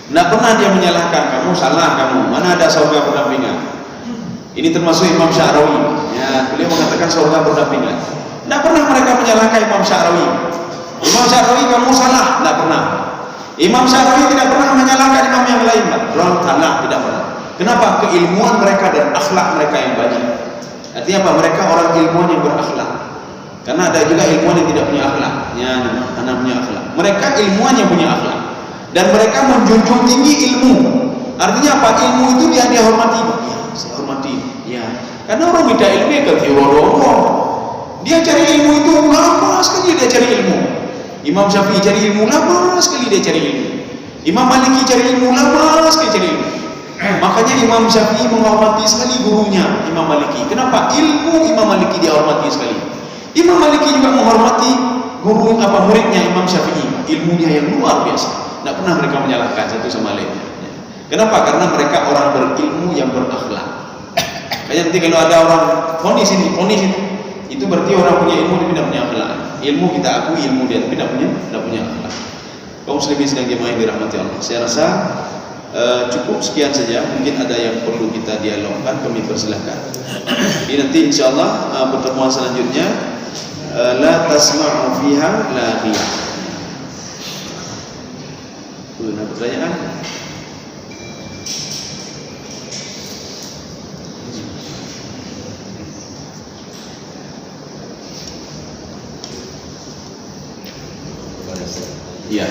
Speaker 1: Tidak pernah dia menyalahkan kamu salah kamu. Mana ada surga berdampingan? Ini termasuk Imam Sya'rawi. Ya, beliau mengatakan surga berdampingan. Tidak pernah mereka menyalahkan Imam Sya'rawi. Imam Sya'rawi kamu salah, tidak pernah. Imam Sya'rawi tidak pernah menyalahkan imam yang lain, tidak pernah. Kenapa? Keilmuan mereka dan akhlak mereka yang banyak. Artinya apa? Mereka orang ilmuwan yang berakhlak. Karena ada juga ilmuwan yang tidak punya akhlak. Ya, anak punya akhlak. Mereka ilmuwan yang punya akhlak. Dan mereka menjunjung tinggi ilmu. Artinya apa? Ilmu itu dia hormati. Ya, saya hormati. Ya. Karena orang minta ilmu ya ke dia cari ilmu itu lama sekali dia cari ilmu. Imam Syafi'i cari ilmu lama sekali dia cari ilmu. Imam Maliki cari ilmu lama sekali cari ilmu. Makanya Imam Syafi'i menghormati sekali gurunya Imam Maliki. Kenapa? Ilmu Imam Maliki dia hormati sekali. Imam Maliki juga menghormati guru muridnya Imam Syafi'i. Ilmunya yang luar biasa. Tidak pernah mereka menyalahkan satu sama lainnya. Kenapa? Karena mereka orang berilmu yang berakhlak. Kayak nanti kalau ada orang fonis ini, itu berarti orang punya ilmu tapi tidak punya akhlak. Ilmu kita akui ilmu dia tapi tidak punya akhlak. Kaum muslimin sedang jemaah dirahmati Allah. Saya rasa cukup sekian saja. Mungkin ada yang perlu kita dialogkan, kami persilahkan. Jadi nanti insyaallah pertemuan selanjutnya la tasma'u fiha laghiyah. Ada pertanyaan? Iya.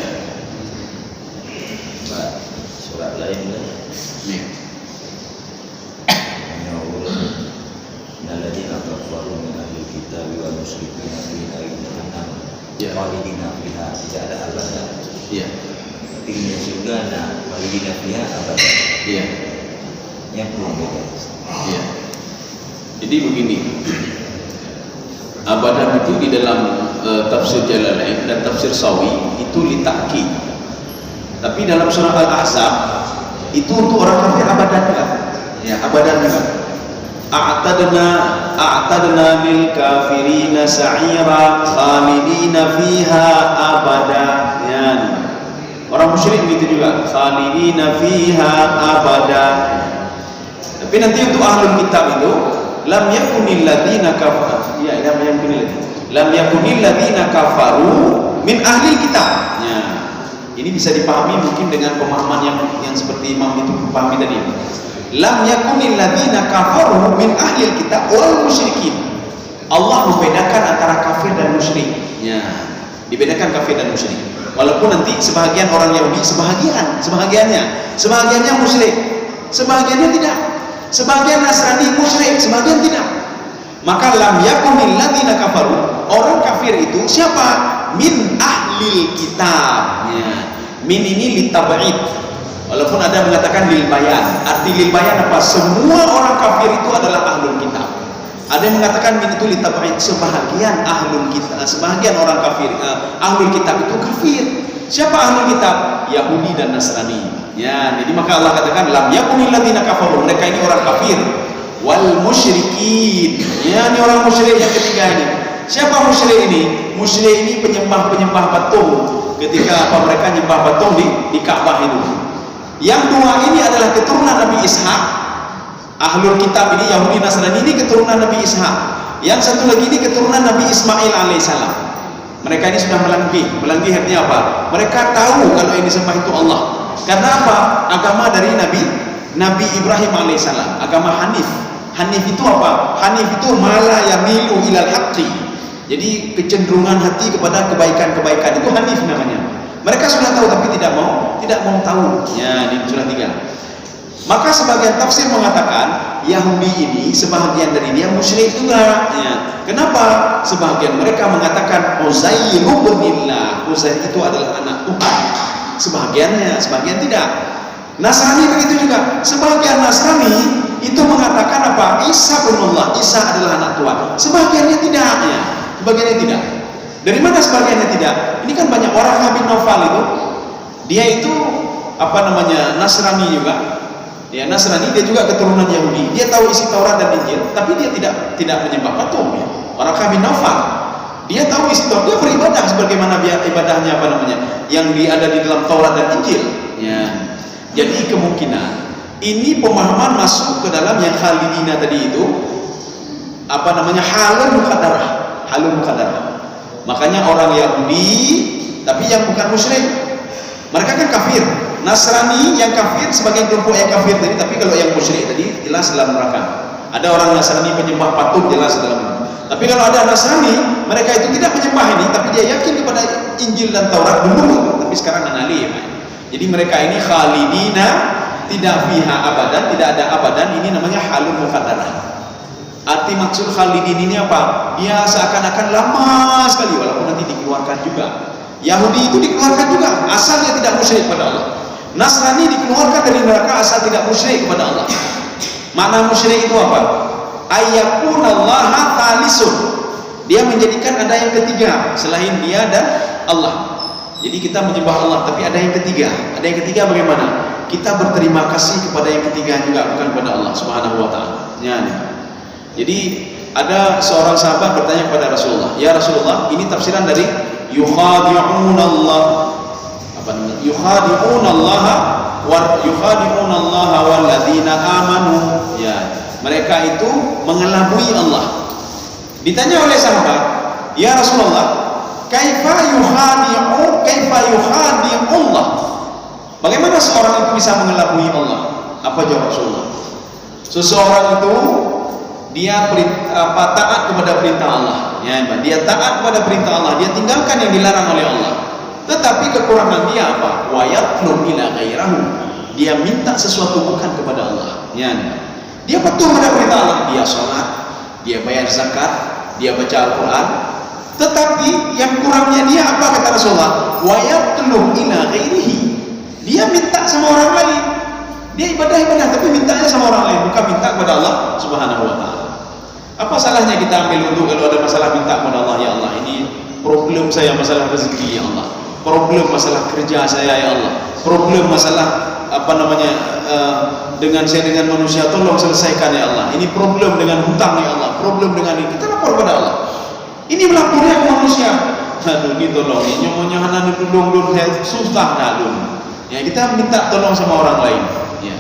Speaker 2: Surat lain lah.
Speaker 1: Iya.
Speaker 2: Alladzina kafaru min ahli kitab wal musyrikina fi nari jahannam.
Speaker 1: Ya.
Speaker 2: Khalidina fiha. Tidak ada abada.
Speaker 1: Iya.
Speaker 2: Tapi pentingnya surga nah bagi nafiah apa?
Speaker 1: Iya.
Speaker 2: Nyambung beda.
Speaker 1: Iya. Jadi begini. Abadan itu di dalam tafsir Jalalain dan tafsir Sawi itu litakid. Tapi dalam surah Al-Ahzab itu untuk orang kafir abadan juga. Ya, abadan juga. A'tadna lil kafirina sa'ira khalidina fiha abada. Ya. Orang musyrik begitu juga, khalidina fiha abada. Tapi nanti untuk ahlul kitab itu lam yakunil ladzina kafaru. Ya, lam yakunil ladzina kafaru min ahli kitab. Ya. Ini bisa dipahami mungkin dengan pemahaman yang seperti Imam itu pahami tadi. Lam yakunil ladzina kafaru min ahli kitab wal musyrikin. Allah membedakan antara kafir dan musyrik. Ya, dibedakan kafir dan musyrik. Walaupun nanti sebahagian orang Yahudi sebahagiannya musyrik, sebahagiannya tidak. Sebagian Nasrani musyrik, sebagian tidak. Maka lam yakunil ladzina kafaru, orang kafir itu siapa? Min ahlil kitab. Ya. Min ini litab'id. Walaupun ada mengatakan lil bayan. Arti lil bayan apa? Semua orang kafir itu adalah ahlul kitab. Ada yang mengatakan min itu litab'id, sebahagian ahlul kitab, sebahagian orang kafir, ahlul kitab itu kafir. Siapa ahlul kitab? Yahudi dan Nasrani. Ya, jadi maka Allah katakan lam yakunil ladzina kafaru, mereka ini orang kafir, wal musyrikin. Ya, ini orang musyrik yang ketiga ini. Siapa musyrik ini? Musyrik ini penyembah patung. Ketika mereka nyembah patung di Ka'bah itu. Yang dua ini adalah keturunan Nabi Ishak. Ahlul kitab ini Yahudi Nasrani ini keturunan Nabi Ishak. Yang satu lagi ini keturunan Nabi Ismail alaihissalam. Mereka ini sudah melanggi artinya apa? Mereka tahu kalau yang disembah itu Allah. Karena apa? Agama dari Nabi Ibrahim alaihissalam, agama Hanif. Hanif itu apa? Hanif itu mala yamilu ilal haqqi. Jadi kecenderungan hati kepada kebaikan-kebaikan itu Hanif namanya. Mereka sudah tahu tapi tidak mau tahu. Ya, di surah 3. Maka sebagian tafsir mengatakan Yahudi ini sebahagian dari dia musyrik juga. Ya. Kenapa? Sebagian mereka mengatakan Uzair ibnillah, Uzair itu adalah anak Tuhan. Sebagian tidak. Nasrani begitu juga. Sebagian Nasrani itu mengatakan apa? Isa ibnullah, Isa adalah anak Tuhan. Sebagiannya tidak. Ya. Sebagiannya tidak. Dari mana sebagiannya tidak? Ini kan banyak orang Habib Naufal itu. Dia itu Nasrani juga. Ya, Nasrani dia juga keturunan Yahudi. Dia tahu isi Taurat dan Injil, tapi dia tidak menyembah patung. Ya. Orang Habib Naufal, dia tahu isi Taurat, dia beribadah sebagaimana ibadahnya yang ada di dalam Taurat dan Injil. Ya. Jadi kemungkinan ini pemahaman masuk ke dalam yang khalidina tadi itu halun muqaddarah. Makanya orang Yahudi tapi yang bukan musyrik, mereka kan kafir. Nasrani yang kafir sebagai kelompok yang kafir tadi, tapi kalau yang musyrik tadi jelas dalam neraka. Ada orang Nasrani penyembah patung jelas dalam neraka. Tapi kalau ada Nasrani, mereka itu tidak menyembah ini, tapi dia yakin kepada Injil dan Taurat dulu, tapi sekarang analim. Jadi mereka ini khalidina, tidak fiha abadan, tidak ada abadan. Ini namanya halun muqaddarah. Arti maksud khalidin ini apa? Dia seakan-akan lama sekali, walaupun nanti dikeluarkan juga. Yahudi itu dikeluarkan juga, asal dia tidak musyrik kepada Allah. Nasrani dikeluarkan dari neraka asal tidak musyrik kepada Allah. Makna musyrik itu apa? Ayyakunallaha thalisun. Dia menjadikan ada yang ketiga selain dia dan Allah. Jadi kita menyembah Allah tapi ada yang ketiga. Ada yang ketiga bagaimana? Kita berterima kasih kepada yang ketiga juga, bukan kepada Allah Subhanahu wa taala. Ya. Jadi ada seorang sahabat bertanya kepada Rasulullah, "Ya Rasulullah, ini tafsiran dari yukhadi'unallah walladzina amanu." Ya, mereka itu mengelabui Allah. Ditanya oleh sahabat, "Ya Rasulullah, kaifa yukhadi'ullah?" Bagaimana seorang itu bisa mengelabui Allah? Apa jawab Rasulullah? Seseorang itu dia taat kepada perintah Allah. Ya, dia taat kepada perintah Allah, dia tinggalkan yang dilarang oleh Allah. Tetapi kekurangan dia apa? Wa yatlub ila ghairahu. Dia minta sesuatu bukan kepada Allah. Ya. Dia patuh pada perintah Allah, dia salat, dia bayar zakat, dia baca Al-Qur'an. Tetapi yang kurangnya dia apa kata Rasulullah? Wa yatlub ila ghairihi. Dia minta sama orang lain. Dia ibadah tapi mintanya sama orang lain, bukan minta kepada Allah Subhanahu wa taala. Apa salahnya kita ambil untuk kalau ada masalah minta kepada Allah, ya Allah, ini problem saya masalah rezeki ya Allah. Problem masalah kerja saya ya Allah. Problem masalah dengan saya dengan manusia, tolong selesaikan ya Allah. Ini problem dengan hutang ya Allah. Problem dengan ini. Kita lapor kepada Allah. Ini melapornya ke manusia. Aduh, ini tolong, ini nyomonya hanan dulu susah dah dulu. Ya, kita minta tolong sama orang lain. Ya.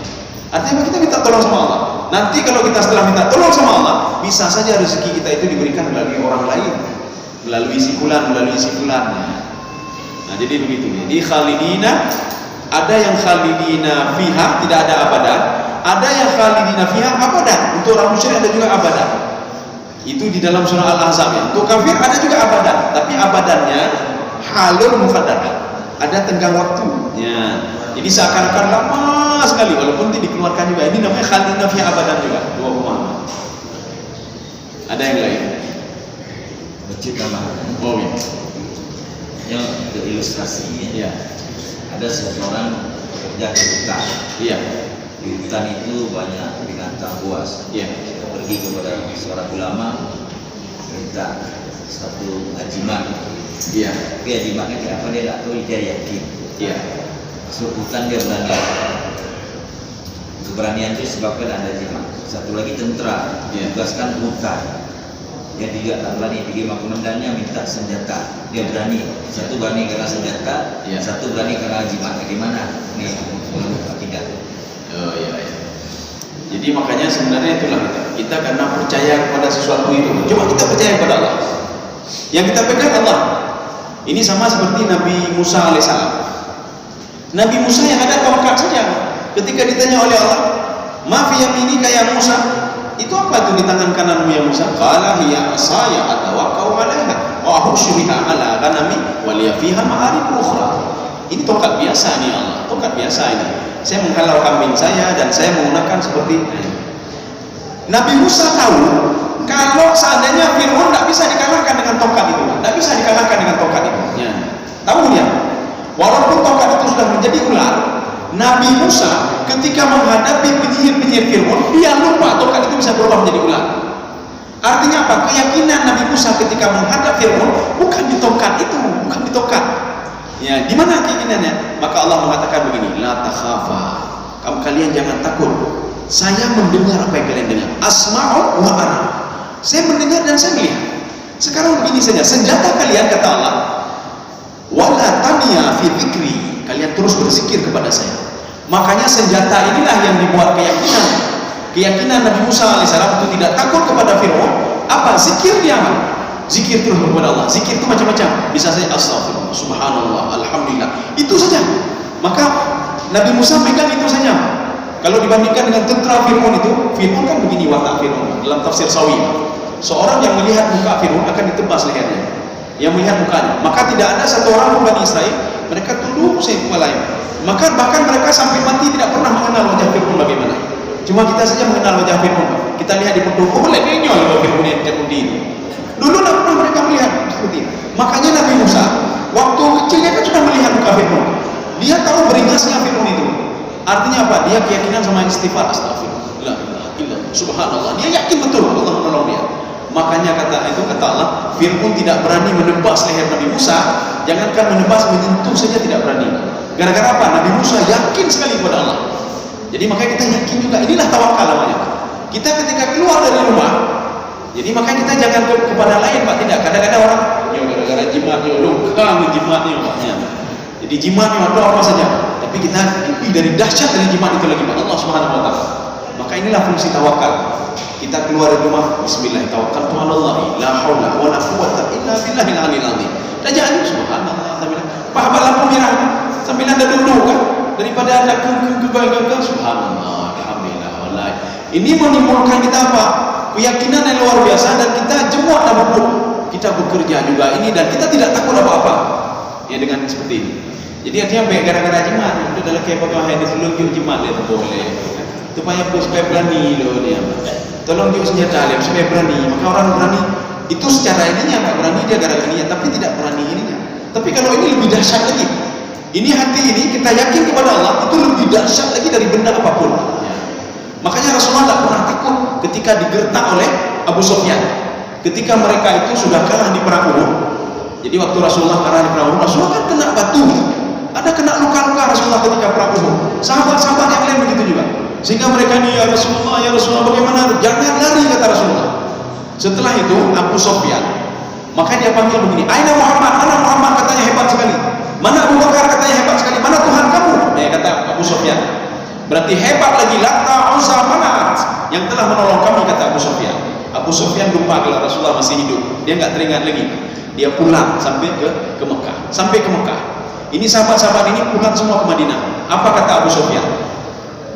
Speaker 1: Artinya kita minta tolong sama Allah. Nanti kalau kita setelah minta tolong sama Allah, bisa saja rezeki kita itu diberikan melalui orang lain, melalui si fulan. Nah, jadi begitu. Jadi khalidina, ada yang khalidina fiha, tidak ada abadan. Ada yang khalidina fiha abadan. Untuk orang musyrik ada juga abadan. Itu di dalam surah Al-Ahzab ya. Untuk kafir ada juga abadan, tapi abadannya halul muqaddarah. Ada tenggang waktunya. Jadi seakan-akan lama sekali, walaupun itu dikeluarkan juga. Ini namanya khalidina fiha abadan juga. Dua pemahaman. Ada yang lain?
Speaker 2: Masjid tambahan.
Speaker 1: Oh ya.
Speaker 2: Yang untuk ilustrasi ya. Ada seseorang bekerja di hutan.
Speaker 1: Iya.
Speaker 2: Di hutan itu banyak binatang buas.
Speaker 1: Iya.
Speaker 2: Kita pergi kepada seorang ulama, minta satu ajimat.
Speaker 1: Iya.
Speaker 2: Tapi ajimatnya kayak apa dia tak tahu, dia yakin.
Speaker 1: Iya.
Speaker 2: Masuk hutan dia berani. Keberanian itu sebabkan ada ajimat. Satu lagi tentara, ditugaskan hutan. Dia juga tak berani, pergi komandannya minta senjata. Dia berani. Satu berani karena senjata, satu berani karena ajimat. Bagaimana? Nih, tidak.
Speaker 1: Oh iya. Jadi makanya sebenarnya itulah kita karena percaya kepada sesuatu itu. Cuma kita percaya kepada Allah. Yang kita pegang Allah. Ini sama seperti Nabi Musa alaihissalam. Nabi Musa yang ada tongkat saja. Ketika ditanya oleh Allah, "Ma fi yaminika ya Musa?" Itu apa itu di tangan kananmu ya Musa? Qala hiya asaya atawakkau 'alaiha wa ahushu biha 'ala ghanami wa liya fiha ma'arib ukhra. Ini tongkat biasa nih Allah, tongkat biasa ini. Saya menghalau kambing saya dan saya menggunakan seperti ini. Nabi Musa tahu kalau seandainya Fir'aun tidak bisa dikalahkan dengan tongkat itu, tidak bisa dikalahkan dengan tongkat itu. Ya. Tahu dia, walaupun tongkat itu sudah menjadi ular, Nabi Musa ketika menghadapi penyihir-penyihir Fir'aun, dia lupa tongkat itu bisa berubah menjadi ular. Artinya apa? Keyakinan Nabi Musa ketika menghadap Fir'aun bukan di tongkat itu, bukan di tongkat. Ya, di mana keyakinannya? Maka Allah mengatakan begini, la takhafa. Kalian jangan takut. Saya mendengar apa yang kalian dengar. Asma'u wa ara. Saya mendengar dan saya melihat. Sekarang begini saja, senjata kalian kata Allah, wala taniya fi dzikri. Kalian terus berzikir kepada saya. Makanya senjata inilah yang dibuat keyakinan. Keyakinan Nabi Musa alaihissalam itu tidak takut kepada Fir'aun. Apa? Zikir dia. Zikir terus kepada Allah. Zikir itu macam-macam. Bisa saja astagfirullah, subhanallah, alhamdulillah. Itu saja. Maka Nabi Musa pegang itu saja. Kalau dibandingkan dengan tentara Fir'aun itu, Fir'aun kan begini watak Fir'aun dalam tafsir Sawi. Seorang yang melihat muka Fir'aun akan ditebas lehernya. Yang melihat mukanya. Maka tidak ada satu orang pun Bani Israel, mereka tunduk saya kepalanya. Maka bahkan mereka sampai mati tidak pernah mengenal wajah Fir'aun bagaimana. Cuma kita saja mengenal wajah Fir'aun. Kita lihat di penduduk, oh lehernya kalau Fir'aun yang terkundi itu. Dulu tidak pernah mereka melihat seperti itu. Makanya Nabi Musa waktu kecilnya kan sudah melihat muka Fir'aun. Dia tahu beringasnya Fir'aun itu. Artinya apa? Dia keyakinan sama istighfar, astagfirullah, la ilaha illallah, subhanallah. Dia yakin betul Allah menolong dia. Makanya kata Allah, Fir'aun tidak berani menebas leher Nabi Musa. Jangankan menebas, menyentuh saja tidak berani. Gara-gara apa? Nabi Musa yakin sekali kepada Allah. Jadi makanya kita yakin juga. Inilah tawakal namanya. Kita ketika keluar dari rumah, jadi makanya kita jangan kepada lain Pak, tidak. Kadang-kadang orang, ya gara-gara jimatnya, kami jimatnya Paknya. Jadi jimatnya atau apa saja. Tapi kita lebih dari dahsyat dari jimat itu lagi Pak, Allah Subhanahu wa taala. Maka inilah fungsi tawakal. Kita keluar dari rumah, bismillah, tawakkaltu 'ala Allah, la haula wala quwwata illa billahil 'aliyyil 'azhim. Dan jangan subhanallah, Pak lampu merah sambil Anda duduk kan, daripada Anda ke subhanallah, alhamdulillah, wallahi. Ini menimbulkan kita apa? Keyakinan yang luar biasa dan kita jemur dan bubuk. Kita bekerja juga ini dan kita tidak takut apa-apa. Ya dengan seperti ini. Jadi artinya gara-gara jimat itu adalah kayak bagaimana ini selunjuk jimat dia boleh. Supaya berani loh dia. Tolong juga senjata dia supaya berani. Maka orang berani itu secara ininya nggak berani dia gara-gara ininya, tapi tidak berani ininya. Tapi kalau ini lebih dahsyat lagi. Ini hati ini kita yakin kepada Allah itu lebih dahsyat lagi dari benda apapun. Ya. Makanya Rasulullah tidak pernah takut ketika digertak oleh Abu Sufyan. Ketika mereka itu sudah kalah di perang Uhud. Jadi waktu Rasulullah kalah di perang Uhud, Rasulullah kan kena batu. Ada kena luka-luka Rasulullah ketika perang Uhud. Sahabat-sahabat yang lain begitu juga. Sehingga mereka ini, ya Rasulullah bagaimana? Jangan lari, kata Rasulullah. Setelah itu Abu Sufyan, maka dia panggil begini, Aina Muhammad, mana Muhammad, katanya hebat sekali. Mana Abu Bakar, katanya hebat sekali. Mana Tuhan kamu? Kata Abu Sufyan. Berarti hebat lagi Lata, Uzza, Manat yang telah menolong kami, kata Abu Sufyan. Abu Sufyan lupa kalau Rasulullah masih hidup. Dia nggak teringat lagi. Dia pulang sampai ke Mekah. Sampai ke Mekah. Ini sahabat-sahabat ini pulang semua ke Madinah. Apa kata Abu Sufyan?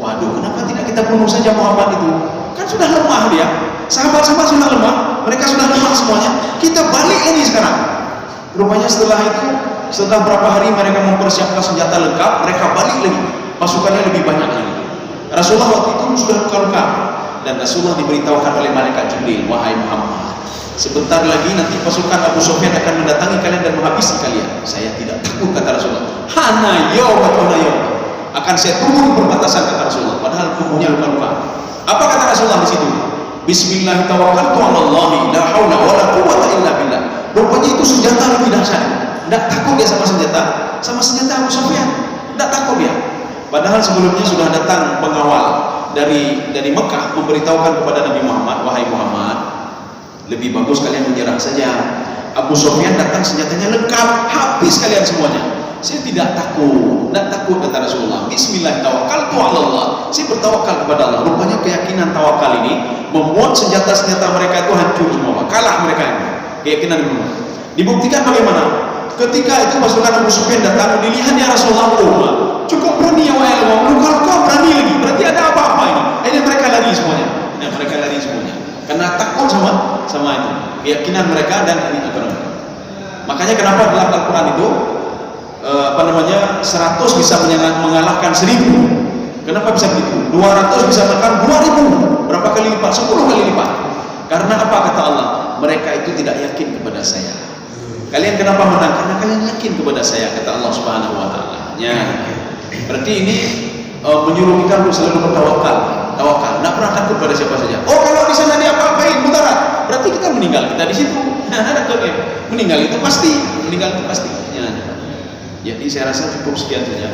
Speaker 1: Waduh, kenapa tidak kita bunuh saja Muhammad itu? Kan sudah lemah dia. Sahabat-sahabat sudah lemah, mereka sudah lemah semuanya. Kita balik lagi sekarang. Rupanya setelah itu, setelah berapa hari mereka mempersiapkan senjata lengkap, mereka balik lagi. Pasukannya lebih banyak lagi. Rasulullah waktu itu sudah luka-luka, dan Rasulullah diberitahukan oleh malaikat Jibril, wahai Muhammad, sebentar lagi nanti pasukan Abu Sufyan akan mendatangi kalian dan menghabisi kalian. Saya tidak takut, kata Rasulullah. Hana yawm, akan saya tunggu di perbatasan, kata Rasulullah. Padahal tubuhnya luka-luka. Apa kata Rasulullah di situ? Bismillah tawakkaltu 'ala Allah, la haula wala quwwata illa billah. Rupanya itu senjata lebih dahsyat. Tidak takut dia sama senjata Abu Sufyan. Tidak takut dia. Padahal sebelumnya sudah datang pengawal dari Mekah memberitahukan kepada Nabi Muhammad, wahai Muhammad, lebih bagus kalian menyerah saja. Abu Sufyan datang senjatanya lengkap, habis kalian semuanya. Saya tidak takut kata Rasulullah. Bismillah tawakkaltu 'ala Allah. Saya bertawakal kepada Allah. Rupanya keyakinan tawakal ini membuat senjata-senjata mereka itu hancur semua. Kalah mereka ini. Keyakinan itu. Dibuktikan bagaimana? Ketika itu pasukan Abu Sufyan datang, dilihat ya Rasulullah, cukup berani ya wahai Allah. Luka-luka berani lagi. Berarti ada apa-apa ini. Ini mereka lari semuanya. Karena takut sama itu. Keyakinan mereka dan ini apa namanya? Makanya kenapa dalam Al-Quran itu 100 bisa mengalahkan 1000. Kenapa bisa begitu? 200 bisa mengalahkan 2000. Berapa kali lipat? 10 kali lipat. Karena apa kata Allah? Mereka itu tidak yakin kepada saya. Kalian kenapa menang? Karena kalian yakin kepada saya, kata Allah Subhanahu wa taala. Ya. Berarti ini menyuruh kita untuk selalu bertawakal. Tidak pernah takut pada siapa saja. Oh, kalau di sana dia apa-apain mutarat, berarti kita meninggal, kita di situ. Meninggal itu pasti. Jadi saya rasa cukup sekian saja.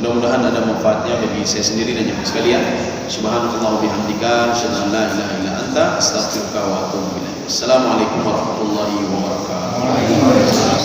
Speaker 1: Mudah-mudahan ada manfaatnya bagi saya sendiri dan yang sekalian. Subhanallahi wa bihamdika, asyhadu an la ilaha illa anta, astaghfiruka wa atubu ilaik. Assalamualaikum warahmatullahi wabarakatuh.